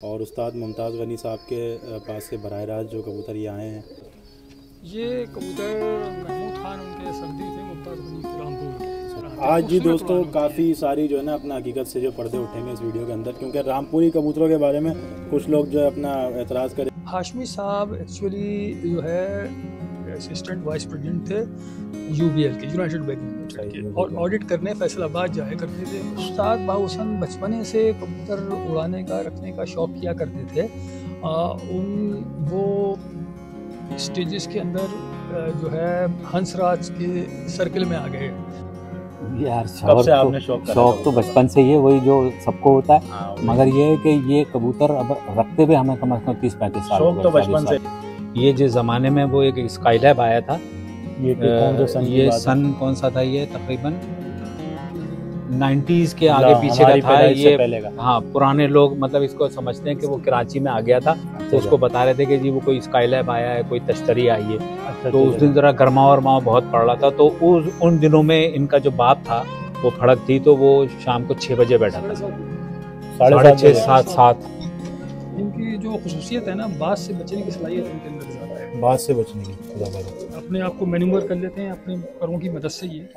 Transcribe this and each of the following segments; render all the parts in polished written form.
और उस्ताद मुमताज़ गनी साहब के पास से बराह रास्त जो कबूतर ये आए हैं। ये कबूतर महमूद खान उनके सर्दी थे, मुमताज़ गनी के रामपुर। आज जी खूबसूरत दोस्तों उड़ान होती है। काफ़ी सारी जो है ना अपना हकीकत से जो पर्दे उठेंगे इस वीडियो के अंदर, क्योंकि रामपुरी कबूतरों के बारे में कुछ लोग जो है अपना एतराज़ करें। हाशमी साहब एक्चुअली जो है असिस्टेंट वाइस प्रेसिडेंट थे यूबीएल के, यूनाइटेड बैंक लिमिटेड के, और ऑडिट करने फैसलाबाद जाया करते थे। उस्ताद बाहुसन बचपने से कबूतर उड़ाने का रखने का शौक किया करते थे। वो स्टेजेस के अंदर जो है हंसराज के सर्कल में आ गए। यार कब से आपने शौक तो बचपन से ही है, वही जो सबको होता है। मगर ये है कि ये कबूतर अब रखते हुए हमें कम से कम 30-35 साल शौक तो बचपन से। ये जो ज़माने में वो एक स्काईलैब आया था, ये सन कौन सा था, ये तकरीबन 90s के आगे पीछे का था ये। हाँ, पुराने लोग मतलब इसको समझते हैं कि वो कराची में आ गया था, तो उसको बता रहे थे कि जी वो कोई स्काईलैब आया है, कोई तश्तरी आई है। तो उस दिन जरा गर्माओ वरमाओ बहुत पड़ रहा था, तो उन दिनों में इनका जो बाप था वो फड़क थी, तो वो शाम को 6 बजे बैठा था, 6:30 7। इनकी जो खुसूसियत है ना, बात से बचने की सलाहियत इनके अंदर ज़्यादा है। बात से बचने की अपने आप को मैन्यूवर कर लेते हैं अपने पैरों की मदद से। ये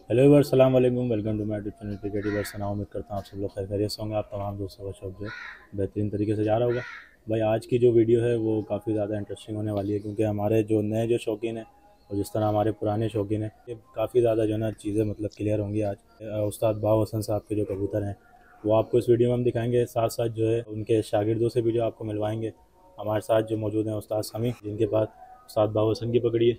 हेलो वीवर, अस्सलाम वालेकुम, welcome to my YouTube channel cricket viewer. सना उम्मीद करता हूँ आप सब लोग खैर खैरियत से होंगे। आप तमाम दोस्तों का शौक जो है बेहतरीन तरीके से जा रहा होगा। भाई आज की जो वीडियो है वो काफ़ी ज़्यादा इंटरेस्टिंग होने वाली है, क्योंकि हमारे जो नए जो शौकीन हैं और जिस तरह हमारे पुराने शौकीन हैं, ये काफ़ी ज़्यादा जो है ना चीज़ें मतलब क्लियर होंगी आज। उस्ताद बाहुसन साहब के जो कबूतर हैं वो आपको इस वीडियो में हम दिखाएंगे, साथ साथ जो है उनके शागिर्दों से भी जो आपको मिलवाएंगे। हमारे साथ जो मौजूद हैं उस्ताद समी, जिनके पास उस्ताद बाहुसन की पकड़ी है,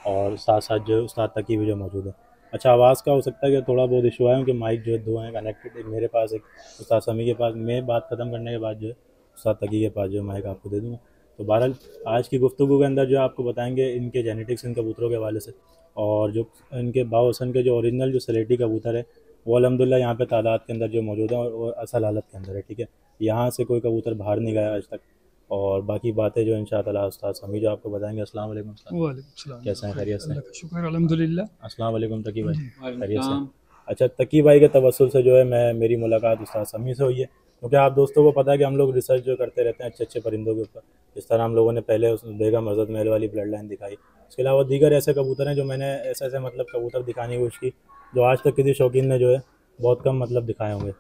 और साथ साथ जो है उस्ताद तकी भी जो मौजूद है। अच्छा, आवाज़ का हो सकता है कि थोड़ा बहुत इशू आए, कि माइक जो है दो हैं कनेक्टेड, एक मेरे पास एक उस्ताद समी के पास। मैं बात ख़त्म करने के बाद जो है उस्ताद तकी के पास जो है माइक आपको दे दूँगा। तो बहरहाल आज की गुफ्तगू के अंदर जो आपको बताएंगे इनके जेनेटिक्स इन कबूतरों के हवाले से, और जो इनके बाहुसन के जो ओरिजिनल जो सलेटी कबूतर है वो अल्हम्दुलिल्लाह यहाँ पे तादाद के अंदर जो मौजूद है और असल हालत के अंदर है। ठीक है, यहाँ से कोई कबूतर बाहर नहीं गया आज तक। और बाकी बातें जो इंशाअल्लाह उस्ताद समी जो आपको बताएंगे। अस्सलाम वालेकुम। कैसे हैं, खैरियत से? शुक्र अल्हम्दुलिल्लाह। अस्सलाम वालेकुम तकी भाई, खैरियत से? अच्छा, तकी भाई के तवस्सुल से जो है मेरी मुलाकात उस्ताद समी से हुई है, क्योंकि आप दोस्तों को पता है कि हम लोग रिसर्च जो करते रहते हैं अच्छे अच्छे परिंदों के ऊपर। इस तरह हम लोगों ने पहले उस बेगम हज़रत महल वाली ब्लड लाइन दिखाई। इसके अलावा दीगर ऐसे कबूतर हैं जो मैंने ऐसे ऐसे मतलब कबूतर दिखाने की कोशिश की जो आज तक किसी शौकीन ने जो है बहुत कम मतलब दिखाए होंगे।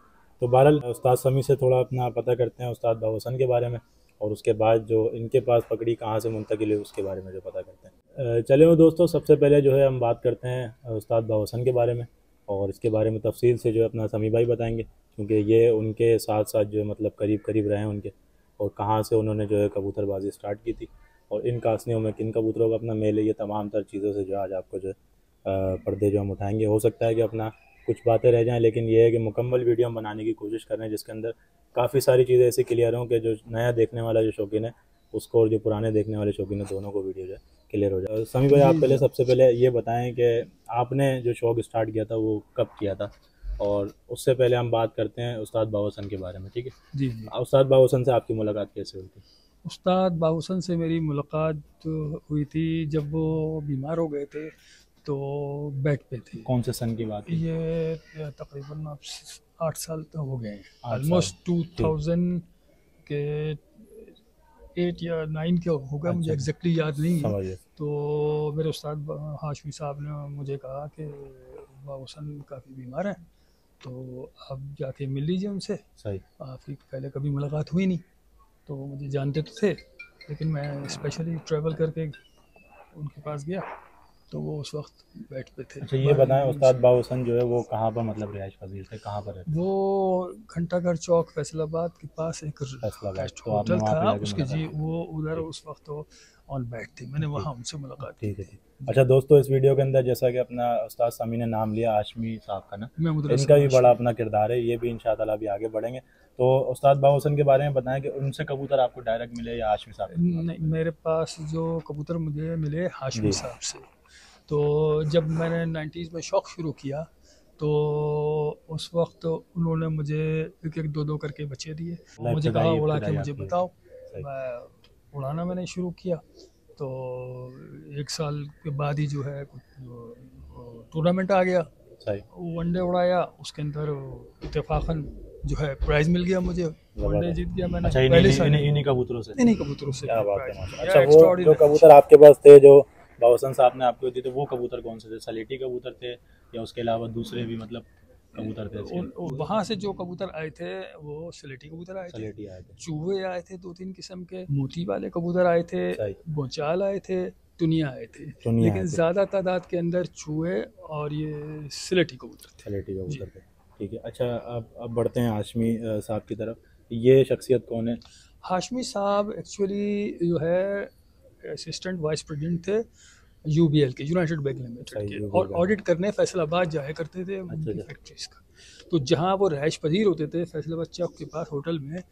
तो बहरहाल उस्ताद समी से थोड़ा अपना पता करते हैं उस्ताद बाहुसन के बारे में, और उसके बाद जो इनके पास पकड़ी कहाँ से मुंतकिल है उसके बारे में जो पता करते हैं। चलिए दोस्तों, सबसे पहले जो है हम बात करते हैं उस्ताद बाहुसन के बारे में, और इसके बारे में तफसील से जो है अपना समी भाई बताएंगे, क्योंकि ये उनके साथ साथ जो है मतलब करीब करीब रहे हैं उनके, और कहाँ से उन्होंने जो है कबूतरबाजी स्टार्ट की थी, और इन कासनियों में किन कबूतरों का अपना मेल है। ये तमाम तर चीज़ों से जो आज आपको जो है पर्दे जो हम उठाएंगे। हो सकता है कि अपना कुछ बातें रह जाएं, लेकिन ये है कि मुकम्मल वीडियो हम बनाने की कोशिश कर रहे हैं जिसके अंदर काफ़ी सारी चीज़ें ऐसी क्लियर हों कि जो नया देखने वाला जो शौकीन है उसको और जो पुराने देखने वाले शौकीन है दोनों को वीडियो जो है क्लियर हो जाए। समी भाई, आप पहले सबसे पहले ये बताएं कि आपने जो शौक़ स्टार्ट किया था वो कब किया था, और उससे पहले हम बात करते हैं उस्ताद बाहुसन के बारे में। ठीक है जी। उस्ताद बाहुसन से आपकी मुलाकात कैसे हुई थी? उस्ताद बाहुसन से मेरी मुलाकात हुई थी जब वो बीमार हो गए थे, तो बेड पे थे। कौन से सन की बात है? ये तकरीबन अब 8 साल तो हो गए हैं, ऑलमोस्ट 2000 के 8 या 9 के हो गया। मुझे एग्जैक्टली याद नहीं है। तो मेरे उस्ताद हाशमी साहब ने मुझे कहा कि बाहुसन काफ़ी बीमार है, तो आप जाके मिल लीजिए उनसे। सही। आपकी पहले कभी मुलाकात हुई नहीं, तो मुझे जानते तो थे, लेकिन मैं स्पेशली ट्रैवल करके उनके पास गया, तो वो उस वक्त बेड पे थे। अच्छा, ये बताएं उस्ताद बाहुसन जो है वो कहाँ पर मतलब रिहाइश पजीर थे, कहाँ पर रहते? वो घंटाघर चौक फैसलाबाद के पास एक होटल था उसके, जी वो उधर उस वक्त तो ऑन बेड थे। मैंने वहाँ उनसे मुलाकात की थी। अच्छा दोस्तों, इस वीडियो के अंदर जैसा कि अपना उस्ताद समी ने नाम लिया हाशमी साहब का ना, इनका भी बड़ा अपना किरदार है। ये भी इंशाअल्लाह अभी आगे बढ़ेंगे। तो उस्ताद बाहुसन के बारे में बताएं कि उनसे कबूतर आपको डायरेक्ट मिले या हाशमी साहब? नहीं, मेरे पास जो कबूतर मुझे मिले हाशमी साहब से। तो जब मैंने 90s में शौक़ शुरू किया, तो उस वक्त उन्होंने मुझे एक एक दो दो करके बच्चे दिए, मुझे कहा उड़ा के मुझे बताओ। मैं उड़ाना मैंने शुरू किया, तो 1 साल के बाद ही जो है टूर्नामेंट आ गया, वनडे उड़ाया, उसके अंदर इत्तेफाकन जो है प्राइज़ मिल गया मुझे वनडे जीत गया मैंने। अच्छा, इन्हीं कबूतरों से? इन्हीं कबूतरों से। क्या बात है। अच्छा, वो जो कबूतर आपके पास थे जो बाबूसन साहब ने आपको दी, तो वो कबूतर कौन से थे? सलेटी कबूतर थे या उसके अलावा दूसरे भी मतलब कबूतर थे? वहाँ से जो कबूतर आए थे वो सलेटी कबूतर आए थे, चूहे आए थे 2-3 किस्म के, मोती वाले कबूतर आए थे, बोचाल आए थे, टुनिया आए थे, लेकिन ज़्यादा तादाद के अंदर चूहे और ये सलेटी कबूतर थे। ठीक है। अच्छा, अब बढ़ते हैं हाशमी साहब की तरफ। ये शख्सियत कौन है? हाशमी साहब एक्चुअली जो है असिस्टेंट वाइस प्रेसिडेंट थे यूबीएल के, यूनाइटेड बैंक लिमिटेड के, और ऑडिट करने फैसलाबाद जाया करते थे उनकी फैक्ट्रीज का। तो जहाँ वो रहायश पजीर होते थे फैसलाबाद चौक के पास होटल में,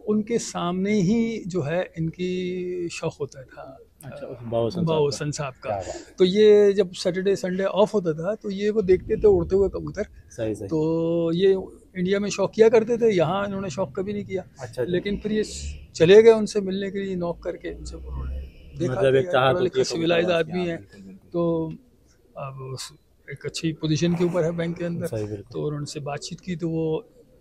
उनके सामने ही जो है इनकी शौक होता था। अच्छा, बाबूसन साहब का। तो ये जब सैटरडे संडे ऑफ होता था तो ये वो देखते थे उड़ते हुए कबूतर। सही। तो ये इंडिया में शौक किया करते थे, यहाँ इन्होंने शौक कभी नहीं किया। अच्छा। लेकिन फिर ये चले गए उनसे मिलने के लिए, नॉक करके उनसे उन्होंने देखा मतलब एक चाहत होती है, सिविलाइज आदमी है, तो अब एक अच्छी पोजीशन के ऊपर है बैंक के अंदर, तो उनसे बातचीत की तो वो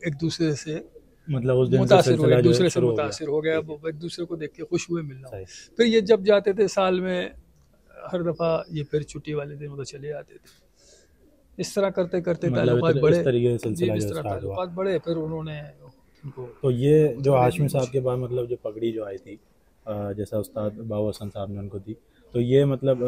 एक दूसरे से मतलब उस दिन मुतासिर हो, एक दूसरे से मुतासिर हो गया, वो एक दूसरे को देख के खुश हुए मिलना। फिर ये जब जाते थे साल में हर दफ़ा ये फिर छुट्टी वाले दिन वो चले आते थे। इस तरह करते करते ताल्लुकात बढ़े, इस तरह ताल्लुकात बढ़े। फिर उन्होंने उनको, तो ये जो हाशमी साहब के बाद मतलब जो पगड़ी जो आई थी, जैसा उस्ताद बाबूसन साहब ने उनको दी, तो ये मतलब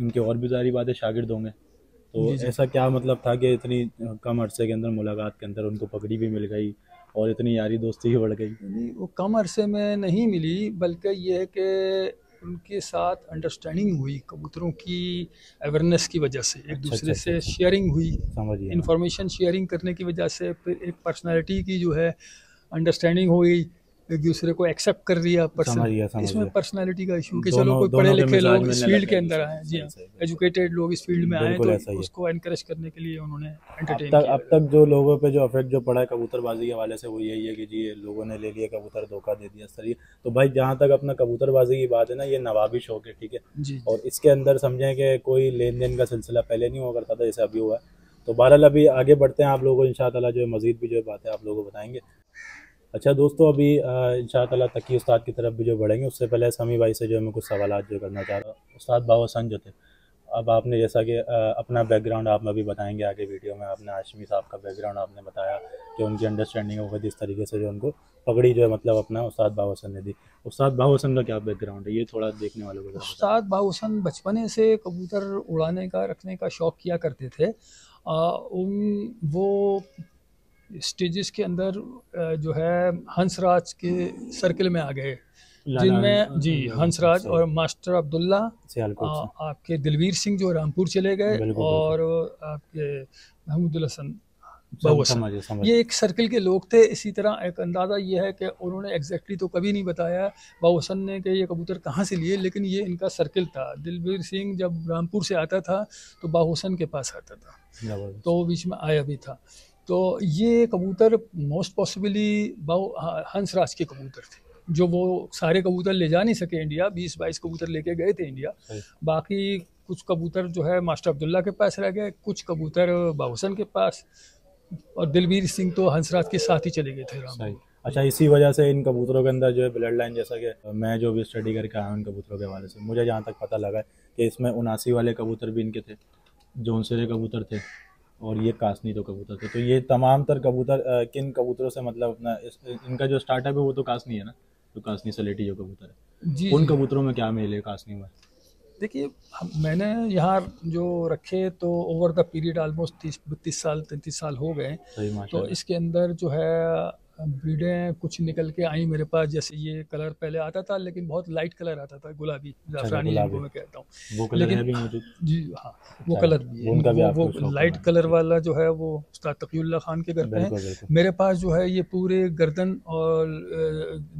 उनके और भी सारी बातें शागिर्द होंगे, तो ऐसा क्या मतलब था कि इतनी कम अरसे के अंदर मुलाकात के अंदर उनको पगड़ी भी मिल गई और इतनी यारी दोस्ती भी बढ़ गई? वो कम अरसे में नहीं मिली, बल्कि ये है कि उनके साथ अंडरस्टैंडिंग हुई कबूतरों की अवेयरनेस की वजह से, एक दूसरे से शेयरिंग हुई, इंफॉर्मेशन शेयरिंग करने की वजह से। फिर एक पर्सनालिटी की जो है अंडरस्टैंडिंग हुई, एक दूसरे को एक्सेप्ट कर लिया पर्सन। इसमें पर्सनालिटी का इशू कि चलो कोई पढ़े लिखे लोग इस फील्ड के अंदर आए, जी हाँ, एजुकेटेड लोग इस फील्ड में आए, तो उसको एनकरेज करने के लिए उन्होंने एंटरटेन किया। अब तक जो लोगों पे जो अफेक्ट जो पड़ा है कबूतरबाजी के हवाले से वो यही है कि जी लोगों ने ले लिया कबूतर, धोखा दे दिया सर। तो भाई जहाँ तक अपना कबूतरबाजी की बात है ना, ये नवाबी शौक है, ठीक है, और इसके अंदर समझें कि कोई लेन देन का सिलसिला पहले नहीं हुआ करता था जैसे अभी हुआ है। तो बहरहाल अभी आगे बढ़ते हैं, आप लोगों को इंशाअल्लाह जो है मज़ीद भी जो बातें आप लोगों को बताएंगे। अच्छा दोस्तों, अभी इंशाअल्लाह तकी उस्ताद की तरफ भी जो बढ़ेंगे, उससे पहले समी भाई से जो मैं कुछ सवालात जो करना चाह रहा हूँ। उस्ताद बाबूसन जो थे, अब आपने जैसा कि अपना बैकग्राउंड आप अभी बताएंगे आगे वीडियो में, आपने हाशमी साहब का बैकग्राउंड आपने बताया कि उनकी अंडरस्टैंडिंग हो गई इस तरीके से जो उनको पगड़ी जो है मतलब अपना उस्ताद बाबूसन ने दी। उस्ताद बाबूसन का क्या बैकग्राउंड है, ये थोड़ा देखने वालों को? उस्ताद बाबूसन बचपने से कबूतर उड़ाने का रखने का शौक़ किया करते थे। वो स्टेजेस के अंदर जो है हंसराज के सर्कल में आ गए, जिनमें जी हंसराज और मास्टर अब्दुल्ला, आपके दिलवीर सिंह जो रामपुर चले गए, और आपके महमूदुल हसन बाबूसन, ये एक सर्कल के लोग थे। इसी तरह एक अंदाज़ा ये है कि उन्होंने एग्जैक्टली तो कभी नहीं बताया बाबूसन ने कि ये कबूतर कहाँ से लिए, लेकिन ये इनका सर्कल था। दिलवीर सिंह जब रामपुर से आता था तो बाबूसन के पास आता था, तो बीच में आया भी था। तो ये कबूतर मोस्ट पॉसिबली हंसराज के कबूतर थे, जो वो सारे कबूतर ले जा नहीं सके इंडिया, 20-22 कबूतर लेके गए थे इंडिया। बाकी कुछ कबूतर जो है मास्टर अब्दुल्ला के पास रह गए, कुछ कबूतर बाबूसन के पास, और दिलवीर सिंह तो हंसराज के साथ ही चले गए थे। अच्छा, इसी वजह से इन कबूतरों के अंदर जो है ब्लड लाइन, जैसा कि मैं जो भी स्टडी करके आया हूँ इन कबूतरों के हवाले से, मुझे जहाँ तक पता लगा है कि इसमें 79 वाले कबूतर भी इनके थे, जौनसरे कबूतर थे, और ये कासनी तो कबूतर थे। तो ये तमाम तर कबूतर किन कबूतरों से मतलब अपना इनका जो स्टार्टअप है वो तो कासनी है ना, तो कासनी सलेटी जो कबूतर है, उन कबूतरों में क्या मेल है कासनी में? देखिए, मैंने यहाँ जो रखे तो ओवर द पीरियड ऑलमोस्ट 32 साल 33 साल हो गए, तो इसके अंदर जो है ब्रीडें कुछ निकल के आई मेरे पास। जैसे ये कलर पहले आता था, लेकिन बहुत लाइट कलर आता था, गुलाबी जाफरानी जिनको मैं कहता हूँ, लेकिन जी हाँ वो कलर भी है, वो लाइट कलर वाला जो है वो उस्ताद तकीउल्लाह खान के घर पे है। मेरे पास जो है ये पूरे गर्दन और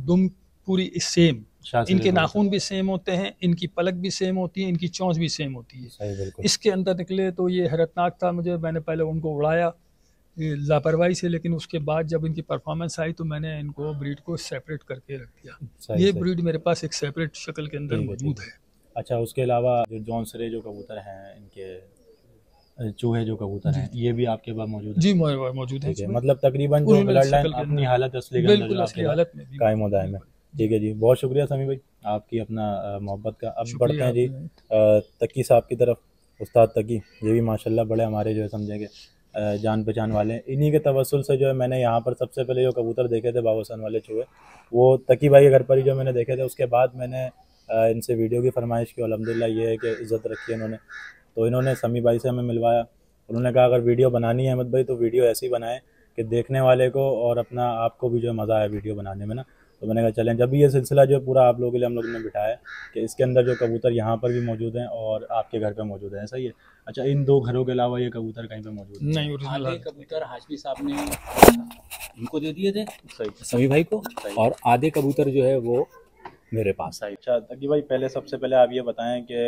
दुम पूरी सेम, इनके नाखून भी सेम होते हैं, इनकी पलक भी सेम होती है, इनकी चोंच भी सेम होती है। इसके अंदर निकले तो ये हैरतनाक था मुझे। मैंने पहले उनको उड़ाया लापरवाही से, लेकिन उसके बाद जब इनकी परफॉर्मेंस आई तो मैंने इनको ब्रीड को सेपरेट करके रख दिया। ये ब्रीड मेरे पास एक सेपरेट शक्ल के अंदर मौजूद है। अच्छा, उसके अलावा जो जौनसरे जो कबूतर हैं इनके चूहे जो कबूतर हैं ये भी आपके पास मौजूद है? जी मौजूद है। मतलब तकरीबन जो ब्लड लाइन अपनी हालत असली के अंदर जो आपके हालत में कायम होता है। ठीक है जी, बहुत शुक्रिया समी भाई आपकी अपना मोहब्बत का। अब बढ़ते हैं जी तकी साहब की तरफ। उस्ताद तकी ये भी माशाल्लाह बड़े हमारे जो है समझेंगे जान पहचान वाले हैं। इन्हीं के तवस्सुल से जो है मैंने यहाँ पर सबसे पहले जो कबूतर देखे थे बाबूसन वाले चूहे वो तकी भाई के घर पर ही जो मैंने देखे थे। उसके बाद मैंने इनसे वीडियो की फरमाइश की। अल्हम्दुलिल्लाह ये है कि इज़्ज़त रखी है इन्होंने। तो इन्होंने समी भाई से हमें मिलवाया। उन्होंने कहा अगर वीडियो बनानी है अहमद भाई तो वीडियो ऐसी बनाएं कि देखने वाले को और अपना आपको भी जो है मज़ा आए वीडियो बनाने में ना। तो मैंने कहा चलें। जब भी ये सिलसिला जो है पूरा आप लोगों के लिए हम लोगों ने बिठाया है कि इसके अंदर जो कबूतर यहाँ पर भी मौजूद हैं और आपके घर पे मौजूद हैं, सही है। अच्छा, इन 2 घरों के अलावा ये कबूतर कहीं पे मौजूद नहीं? आधे कबूतर हाशमी साहब ने इनको दे दिए थे, समी भाई को, और आधे कबूतर जो है वो मेरे पास। अच्छा तकी भाई, पहले सबसे पहले आप ये बताएं कि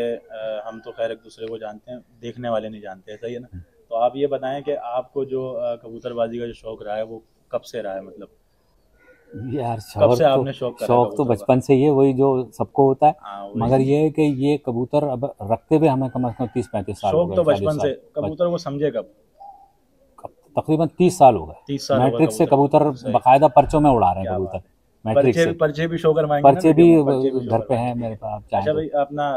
हम तो खैर एक दूसरे को जानते हैं, देखने वाले नहीं जानते, सही है ना। तो आप ये बताएं कि आपको जो कबूतरबाजी का जो शौक रहा है वो कब से रहा है? मतलब यार कब से आपने शौक तो बचपन से ही है, वही जो सबको होता है। मगर ये है कि ये कबूतर अब रखते हुए हमें कम से कम 30-35 साल हो गए। शौक तो बचपन से। कबूतर को समझे कब? तकरीबन 30 साल हो गए। 30 साल मैट्रिक से कबूतर बाकायदा पर्चों में उड़ा रहे हैं कबूतर। पर्चे भी शो करवाएंगे, पर्चे भी घर पे हैं मेरे पास। अच्छा भाई, अपना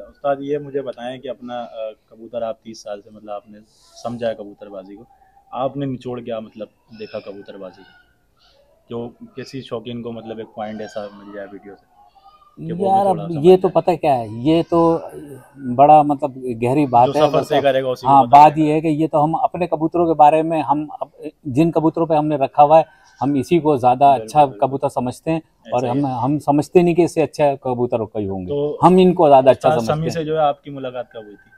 उस्ताद ये मुझे बताएं कि अपना कबूतर आप 30 साल से मतलब आपने समझा है कबूतरबाजी को, आपने निचोड़ क्या मतलब देखा कबूतरबाजी को, जो किसी शौकीन को मतलब एक पॉइंट ऐसा मिल जाए वीडियो से? यार अब ये तो पता क्या है, ये तो बड़ा मतलब गहरी बात है। सफर से करेगा उसी हाँ, बात ये है कि ये तो हम अपने कबूतरों के बारे में, हम जिन कबूतरों पे हमने रखा हुआ है हम इसी को ज्यादा अच्छा कबूतर समझते हैं, और हम समझते नहीं कि इससे अच्छा कबूतर कई होंगे। तो हम इनको ज्यादा अच्छा समझते हैं। समी से जो है आपकी मुलाकात कब हुई थी?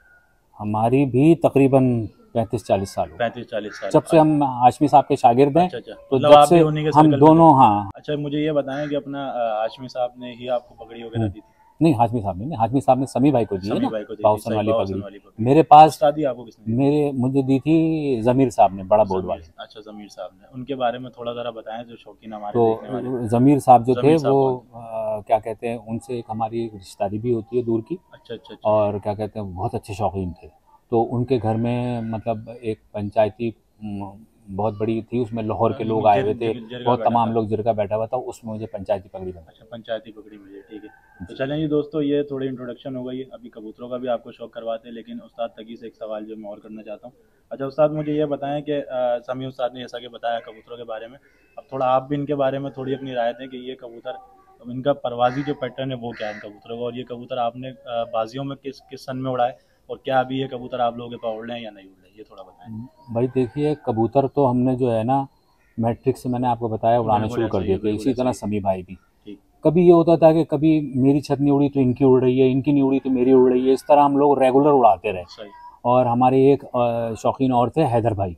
हमारी भी तकरीबन 35-40 साल। 35-40 साल जब से हम हाशमी साहब के शागिर्द हैं। अच्छा। तो जब से हम दोनों। हाँ। अच्छा, मुझे ये बताएं कि अपना हाशमी साहब ने ही आपको पगड़ी वगैरह दी थी? नहीं, हाशमी साहब ने, हाशमी साहब ने समी भाई को दी है ना बाबूसन वाली पगड़ी। मेरे पास शादी आपको किसने मुझे दी थी ज़मीर साहब ने, बड़ा बोर्ड वाले। अच्छा, ज़मीर साहब ने। उनके बारे में थोड़ा ज़रा बताएं जो शौकीन हमारे तो ज़मीर साहब जो थे वो क्या कहते हैं, उनसे एक हमारी रिश्तेदारी भी होती है दूर की। अच्छा। और क्या कहते हैं, बहुत अच्छे शौकीन थे। तो उनके घर में मतलब एक पंचायती बहुत बड़ी थी, उसमें लाहौर के लोग आए हुए थे, बहुत तमाम लोग जिरगा बैठा हुआ था, उसमें मुझे पंचायती पगड़ी बनी। अच्छा, पंचायती पगड़ी मिली, ठीक है। तो चलें जी दोस्तों, ये थोड़ी इंट्रोडक्शन हो गई। अभी कबूतरों का भी आपको शौक करवाते हैं, लेकिन उस्ताद तकी से एक सवाल जो मैं और करना चाहता हूँ। अच्छा उस्ताद, मुझे ये बताएं कि समी उस्ताद ने जैसा कि बताया कबूतरों के बारे में, अब थोड़ा आप भी इनके बारे में थोड़ी अपनी राय दें कि ये कबूतर, इनका परवाजी जो पैटर्न है वो क्या है इन कबूतरों का, और ये कबूतर आपने बाजियों में किस सन में उड़ाए, और क्या अभी ये कबूतर आप लोगों के पास उड़ रहे हैं या नहीं उड़ रहे, ये थोड़ा बताएं। भाई देखिए, कबूतर तो हमने जो है ना मैट्रिक से मैंने आपको बताया उड़ाने शुरू कर दिए थे। इसी तरह समी भाई भी। कभी ये होता था कि कभी मेरी छत नहीं उड़ी तो इनकी उड़ रही है, इनकी नहीं उड़ी तो मेरी उड़ रही है। इस तरह हम लोग रेगुलर उड़ाते रहे। और हमारे एक शौकीन और थे हैदर भाई,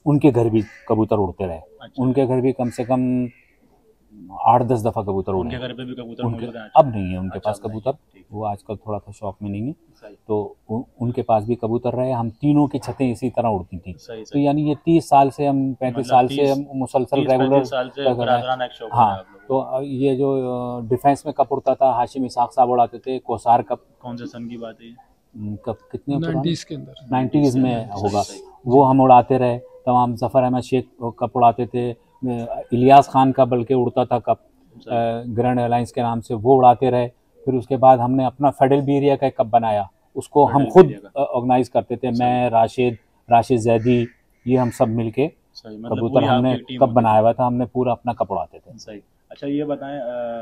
उनके घर भी कबूतर उड़ते रहे। उनके घर भी कम से कम 8-10 दफ़ा कबूतर उड़े। उनके घर पे भी कबूतर मौजूद हैं? अब नहीं है उनके पास कबूतर, वो आजकल थोड़ा सा शौक में नहीं है। तो उनके पास भी कबूतर रहे। हम तीनों की छतें इसी तरह उड़ती थी। तो यानी ये 30 साल से हम 35 साल से हम मुसलसल रेगुलर। हाँ, तो ये जो डिफेंस में कप उड़ता था, हाशिम इसाक साहब उड़ाते थे। कोसार कप कौन से सन की बात है? कब कितने 90s के अंदर, 90s में होगा, वो हम उड़ाते रहे। तमाम जफ़र अहमद शेख कप उड़ाते थे। इलियास खान का बल्कि उड़ता था कप, ग्रैंड अलायंस के नाम से, वो उड़ाते रहे। फिर उसके बाद हमने अपना फेडरल बीरिया का एक कप बनाया, उसको हम खुद ऑर्गेनाइज करते थे। मैं, राशिद जैदी, ये हम सब मिलके कबूतर हमने कप बनाया हुआ था। हमने पूरा अपना कप उड़ाते थे। सही। अच्छा ये बताएं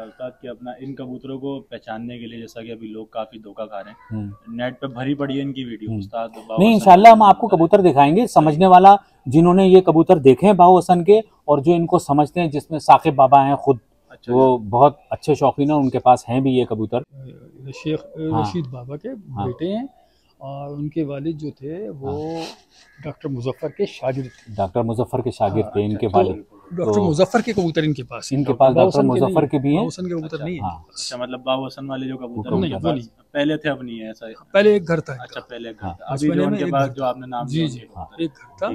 उस्ताद कि अपना इन कबूतरों को पहचानने के लिए, जैसा कि अभी लोग काफी धोखा खा रहे हैं, नेट पे भरी पड़ी है इनकी वीडियो उस्ताद। नहीं, इंशाल्लाह हम आपको कबूतर दिखाएंगे। समझने वाला जिन्होंने ये कबूतर देखे हैं बाबू हसन के, और जो इनको समझते हैं, जिसमें साकिब बाबा हैं खुद, वो बहुत अच्छे शौकीन हैं, उनके पास हैं भी ये कबूतर। शेख रशीद बाबा के बेटे हैं, और उनके वालिद जो थे वो डॉक्टर मुजफ्फर के शागिर्द थे। डॉक्टर मुजफ्फर के शागिर्द थे इनके वालिद। डॉक्टर मुजफ्फर के कबूतर इनके पास डॉक्टर मुजफ्फर के भी हैं। बाबूसन के कबूतर नहीं है। अच्छा, मतलब बाबूसन वाले जो कबूतर नहीं, वो नहीं पहले थे, अब नहीं है ऐसा? पहले एक घर था। अच्छा, पहले एक घर था। अभी जो उनके पास जो आपने नाम जी एक घर था।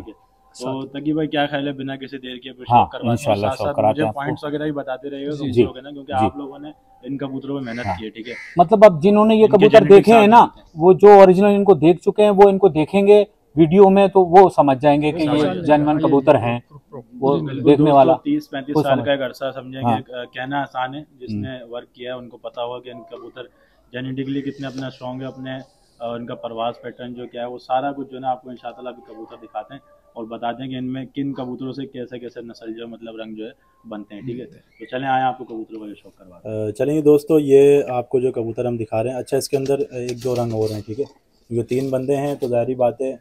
तो तकी भाई क्या ख्याल है, बिना किसी देर के इंशाल्लाह शौक कराते हैं। पॉइंट्स वगैरह भी बताते रहिएगा कबूतरों ना, क्योंकि आप लोगों ने इन कबूतरों में मेहनत की है, ठीक है। मतलब अब जिन्होंने ये कबूतर देखे हैं ना, वो जो ओरिजिनल इनको देख चुके हैं, वो इनको देखेंगे, वीडियो में तो वो समझ जाएंगे कि ये जेन्युइन कबूतर हैं, वो देखने वाला 30-35 साल का एक अरसा समझेंगे। कहना आसान है, जिसने वर्क किया है उनको पता होगा कि इन कबूतर जेनेटिकली कितने अपना स्ट्रॉन्ग है, अपने उनका परवाज पैटर्न जो क्या है वो सारा कुछ जो है ना आपको इंशाअल्लाह अभी कबूतर दिखाते हैं और बताते हैं कि इनमें किन कबूतरों से कैसे कैसे नस्ल जो मतलब रंग जो है बनते हैं। ठीक है, तो चलें आए आपको कबूतरों का शौक करवा। चलेंगे दोस्तों, ये आपको जो कबूतर हम दिखा रहे हैं, अच्छा इसके अंदर 1-2 रंग और हैं। ठीक है, क्योंकि 3 बंदे हैं तो ज़ाहिर बात है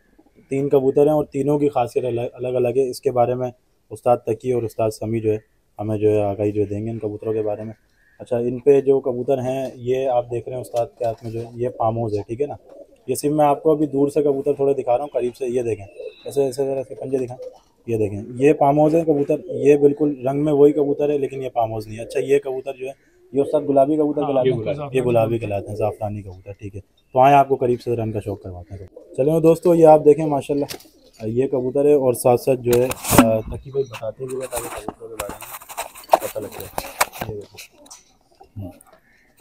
3 कबूतर हैं और तीनों की खासियत अलग अलग है। इसके बारे में उस्ताद तकी और उस्ताद समी जो है हमें जो है आगाही जो देंगे इन कबूतरों के बारे में। अच्छा, इन पे जो कबूतर हैं ये आप देख रहे हैं उस्ताद के हाथ में जो है ये फार्म हाउस है। ठीक है ना, ये सिर्फ मैं आपको अभी दूर से कबूतर थोड़े दिखा रहा हूँ, करीब से ये देखें, ऐसे ऐसे ज़रा इसके पंजे दिखाएं, ये देखें, ये फार्म हाउस है कबूतर। ये बिल्कुल रंग में वही कबूतर है लेकिन ये फार्म हाउस नहीं है। अच्छा, ये कबूतर जो है ये उस्ताद गुलाबी कबूतर कहलाते हैं, ये गुलाबी कहलाते हैं, ज़ाफ़रानी कबूतर। ठीक है, तो आए आपको करीब से रंग का शौक करवाते हैं। चलो दोस्तों, ये आप देखें माशाल्लाह ये कबूतर है और साथ साथ जो है तकी भाई बताते हुए ताकि कबूतरों के बारे में पता लग जाए।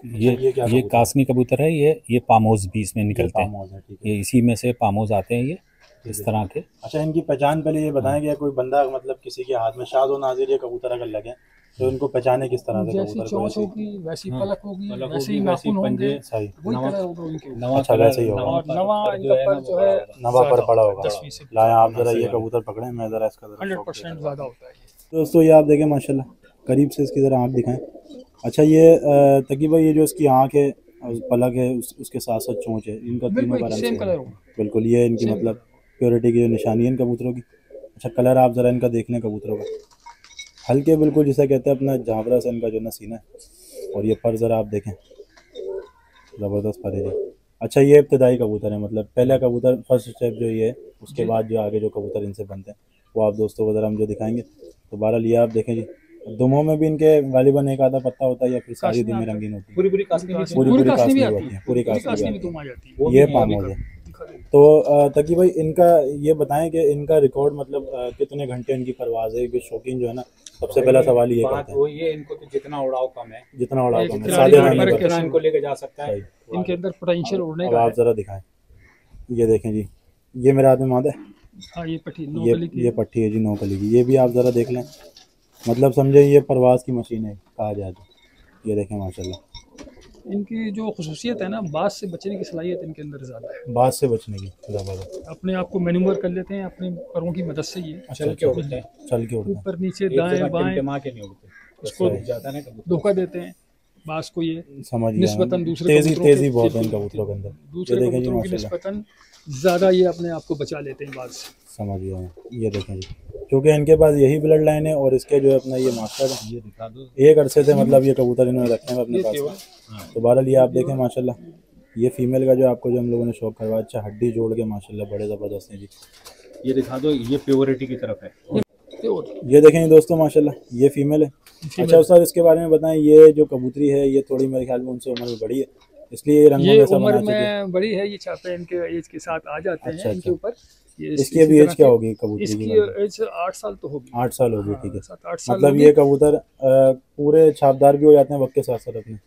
ये कासनी कबूतर है, ये फार्म हाउस भी इसमें निकलते हैं, ये इसी में से फार्म हाउस आते हैं ये इस तरह के। अच्छा, इनकी पहचान पहले ये बताएं कि कोई बंदा मतलब किसी के हाथ में शाद व नाजिर ये कबूतर अगर लगे तो इनको पहचाने किस तरह से? जैसी चोंच होगी वैसी पलक होगी, वैसे ही नाखून होंगे, सही वही कलर होगा उनके। अच्छा, वैसे ही होगा, और नवा इनका पर जो है नवा पर बड़ा होगा। लाएं आप जरा ये कबूतर पकड़ें, मैं जरा इसका 100% ज़्यादा होता है। दोस्तों ये आप देखें माशाल्लाह, करीब से इसकी ज़रा आँख दिखाएं। अच्छा, ये तकी भाई ये जो इसकी आँख है पलक है उसके साथ साथ चोंच है, इनका तीनों का सेम कलर होगा बिल्कुल। ये इनकी मतलब प्योरिटी की जो निशानी है इन कबूतरों की। अच्छा, कलर आप ज़रा इनका देख लें कबूतरों का, हल्के बिल्कुल जिसे कहते हैं अपना झाबरा से इनका जो ना सीना है। और ये पर ज़रा आप देखें, ज़बरदस्त पर है जी। अच्छा, ये इब्तदाई कबूतर है, मतलब पहला कबूतर फर्स्ट स्टेप जो ये है, उसके बाद जो आगे जो कबूतर इनसे बनते हैं वो आप दोस्तों को ज़रा हम जो दिखाएंगे। तो बहरहाल ये आप देखें जी, दुमों में भी इनके गालिबन एक आधा पत्ता होता है या फिर सारी दुमें रंगीन होती है, पूरी कास्नी भी होती है, पूरी कास्नी भी आती है। ये फार्म हाउस है। तो तकी भाई इनका ये बताएं कि इनका रिकॉर्ड मतलब कितने घंटे इनकी परवाज़ है? कि शौकीन जो है ना सबसे पहला सवाल ये करते हैं। ये इनको तो जितना उड़ाव कम है, सादे इनको लेके जा सकता है, इनके अंदर पोटेंशियल उड़ने का। आप ज़रा दिखाएं, ये देखें जी, ये मेरा हाथ में मादा है। हाँ, ये पट्टी ये पट्टी है जी 9 कली की, ये भी आप ज़रा देख लें, मतलब समझे ये परवाज़ की मशीन है कहा जाए तो। ये देखें माशाल्लाह, इनकी जो खुसूसियत है ना, बाज से बचने की सलाहियत इनके अंदर ज़्यादा है। बाज से बचने की अपने आप को मैन्यूवर कर लेते हैं अपने पैरों की मदद से। ये चल के उड़ते हैं, ऊपर नीचे दाएं बाएं इसको धोखा देते हैं बाज को। ये समझ निस्बतन दूसरे तेजी बहुत है इन कबूतरों के अंदर, दूसरे कबूतरों की निस्बतन ज़्यादा ये अपने आप को बचा लेते हैं बाज से। समझ गया। ये देखें जी, क्योंकि इनके पास यही ब्लड लाइन है और इसके जो है अपना ये मास्टर है, ये दिखा दो, एक अरसे से मतलब ये कबूतर इन्होंने रखे हैं अपने पास। तो बहरहाल ये आप देखें माशाल्लाह, ये फीमेल का जो आपको जो हम लोगों ने शौक करवाया, अच्छा हड्डी जोड़ के माशाल्लाह बड़े ज़बरदस्त हैं जी। ये दिखा दो, ये प्योरिटी की तरफ है। ये देखें दोस्तों माशाल्लाह ये फीमेल है। अच्छा सर, इसके बारे में बताएं, ये जो कबूतरी है ये थोड़ी मेरे ख्याल में उनसे उम्र में बड़ी है, इसलिए ये रंगों में उम्र में बड़ी है, ये चाहते हैं इनके एज के साथ आ जाते हैं। इनके ऊपर इसकी अभी एज क्या होगी कबूतरी इसकी एज 8 साल तो होगी। 8 साल होगी, ठीक है। मतलब ये कबूतर पूरे छापदार भी हो जाते हैं वक्त के साथ साथ अपने,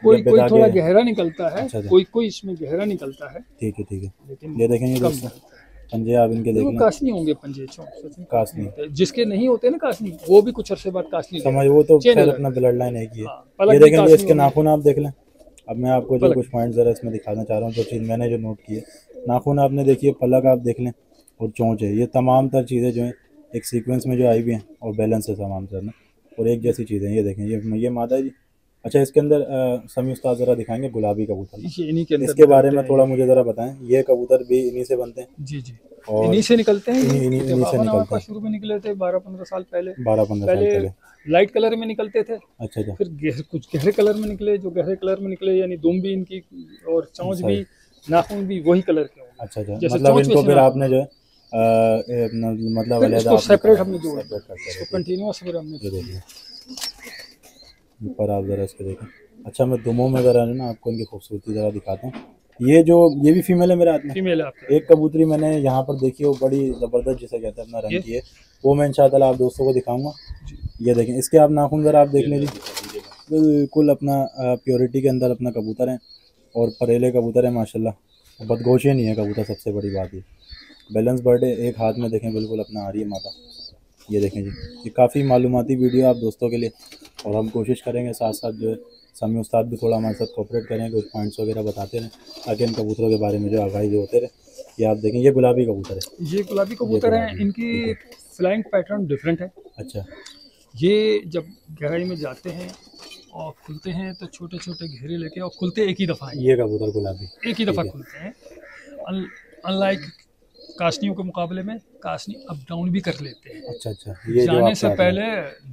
कोई थोड़ा गहरा निकलता है। अच्छा, कोई इसमें गहरा निकलता है। ठीक है ठीक है। ये देखेंगे दोस्तों पंजे आप इनके देखें, कासनी होंगे पंजे, कासनी जिसके नहीं होते ना कासनी, वो भी कुछ अरसे बाद कासनी समझ, वो तो फिर अपना ब्लड लाइन है कि ये देखेंगे। इसके नाखून आप देख लें। अब मैं आपको जो कुछ पॉइंट ज़रा इसमें दिखाना चाह रहा हूँ, जो चीज़ मैंने जो नोट की है, नाखून आपने देखिए, पलक आप देख लें और चोंच है, ये तमाम तर चीज़ें जो हैं एक सीक्वेंस में जो आई हुई हैं और बैलेंस है तमाम तर ना, और एक जैसी चीज़ें। ये देखें, ये मादा है जी। अच्छा, इसके अंदर समी उस्ताद ज़रा दिखाएंगे गुलाबी कबूतर, इसके बारे में थोड़ा मुझे ज़रा बताएं। ये कबूतर भी इन्हीं से बनते हैं? जी जी, और इन्हीं से निकलते हैं। इन्हीं से निकलते हैं। शुरू में निकले थे 12-15 साल पहले। 12-15 साल पहले लाइट कलर में निकलते थे। अच्छा, फिर कुछ गहरे कलर में निकले, जो गहरे कलर में निकले यानी दुम भी इनकी और चोंच भी, नाखून भी वही कलर के होंगे। अच्छा, मतलब इनको फिर आपने जो है मतलब अलग सेपरेट हमने जोड़ा, कंटिन्यूअस फिर हमने ऊपर आप ज़रा इसको देखें। अच्छा, मैं दुमों में ज़रा ना आपको इनकी खूबसूरती ज़रा दिखाता हूँ। ये भी फीमेल है मेरे हाथ में। फीमेल है। एक कबूतरी मैंने यहाँ पर देखी है, वो बड़ी ज़बरदस्त जिसे कहते हैं अपना रंग की है, वो मैं इंशाअल्लाह आप दोस्तों को दिखाऊंगा। ये देखें, इसके आप नाखून ज़रा आप देख लीजिए, बिल्कुल अपना प्योरिटी के अंदर अपना कबूतर है और परेले कबूतर है माशाल्लाह, बदगोशे नहीं है कबूतर, सबसे बड़ी बात ये। बैलेंस बर्थडे एक हाथ में देखें बिल्कुल अपना आ रही है माता। ये देखें जी, ये काफ़ी मालूमाती वीडियो है आप दोस्तों के लिए, और हम कोशिश करेंगे साथ साथ जो है समी उस्ताद भी थोड़ा हमारे साथ कोऑपरेट करें, कुछ पॉइंट्स वगैरह बताते रहें ताकि इन कबूतरों के बारे में जो आगाही जो होते रहे। ये आप देखें, ये गुलाबी कबूतर है, ये गुलाबी कबूतर हैं, इनकी फ्लाइंग पैटर्न डिफरेंट है। अच्छा, ये जब गहराई में जाते हैं और खुलते हैं तो छोटे छोटे घेरे लेके, और खुलते एक ही दफ़ा है, ये कबूतर गुलाबी एक ही दफ़ा खुलते हैं। अनलाइक काशनियों के मुकाबले में काशनी अप डाउन भी कर लेते हैं। अच्छा अच्छा, ये जो जाने आप से पहले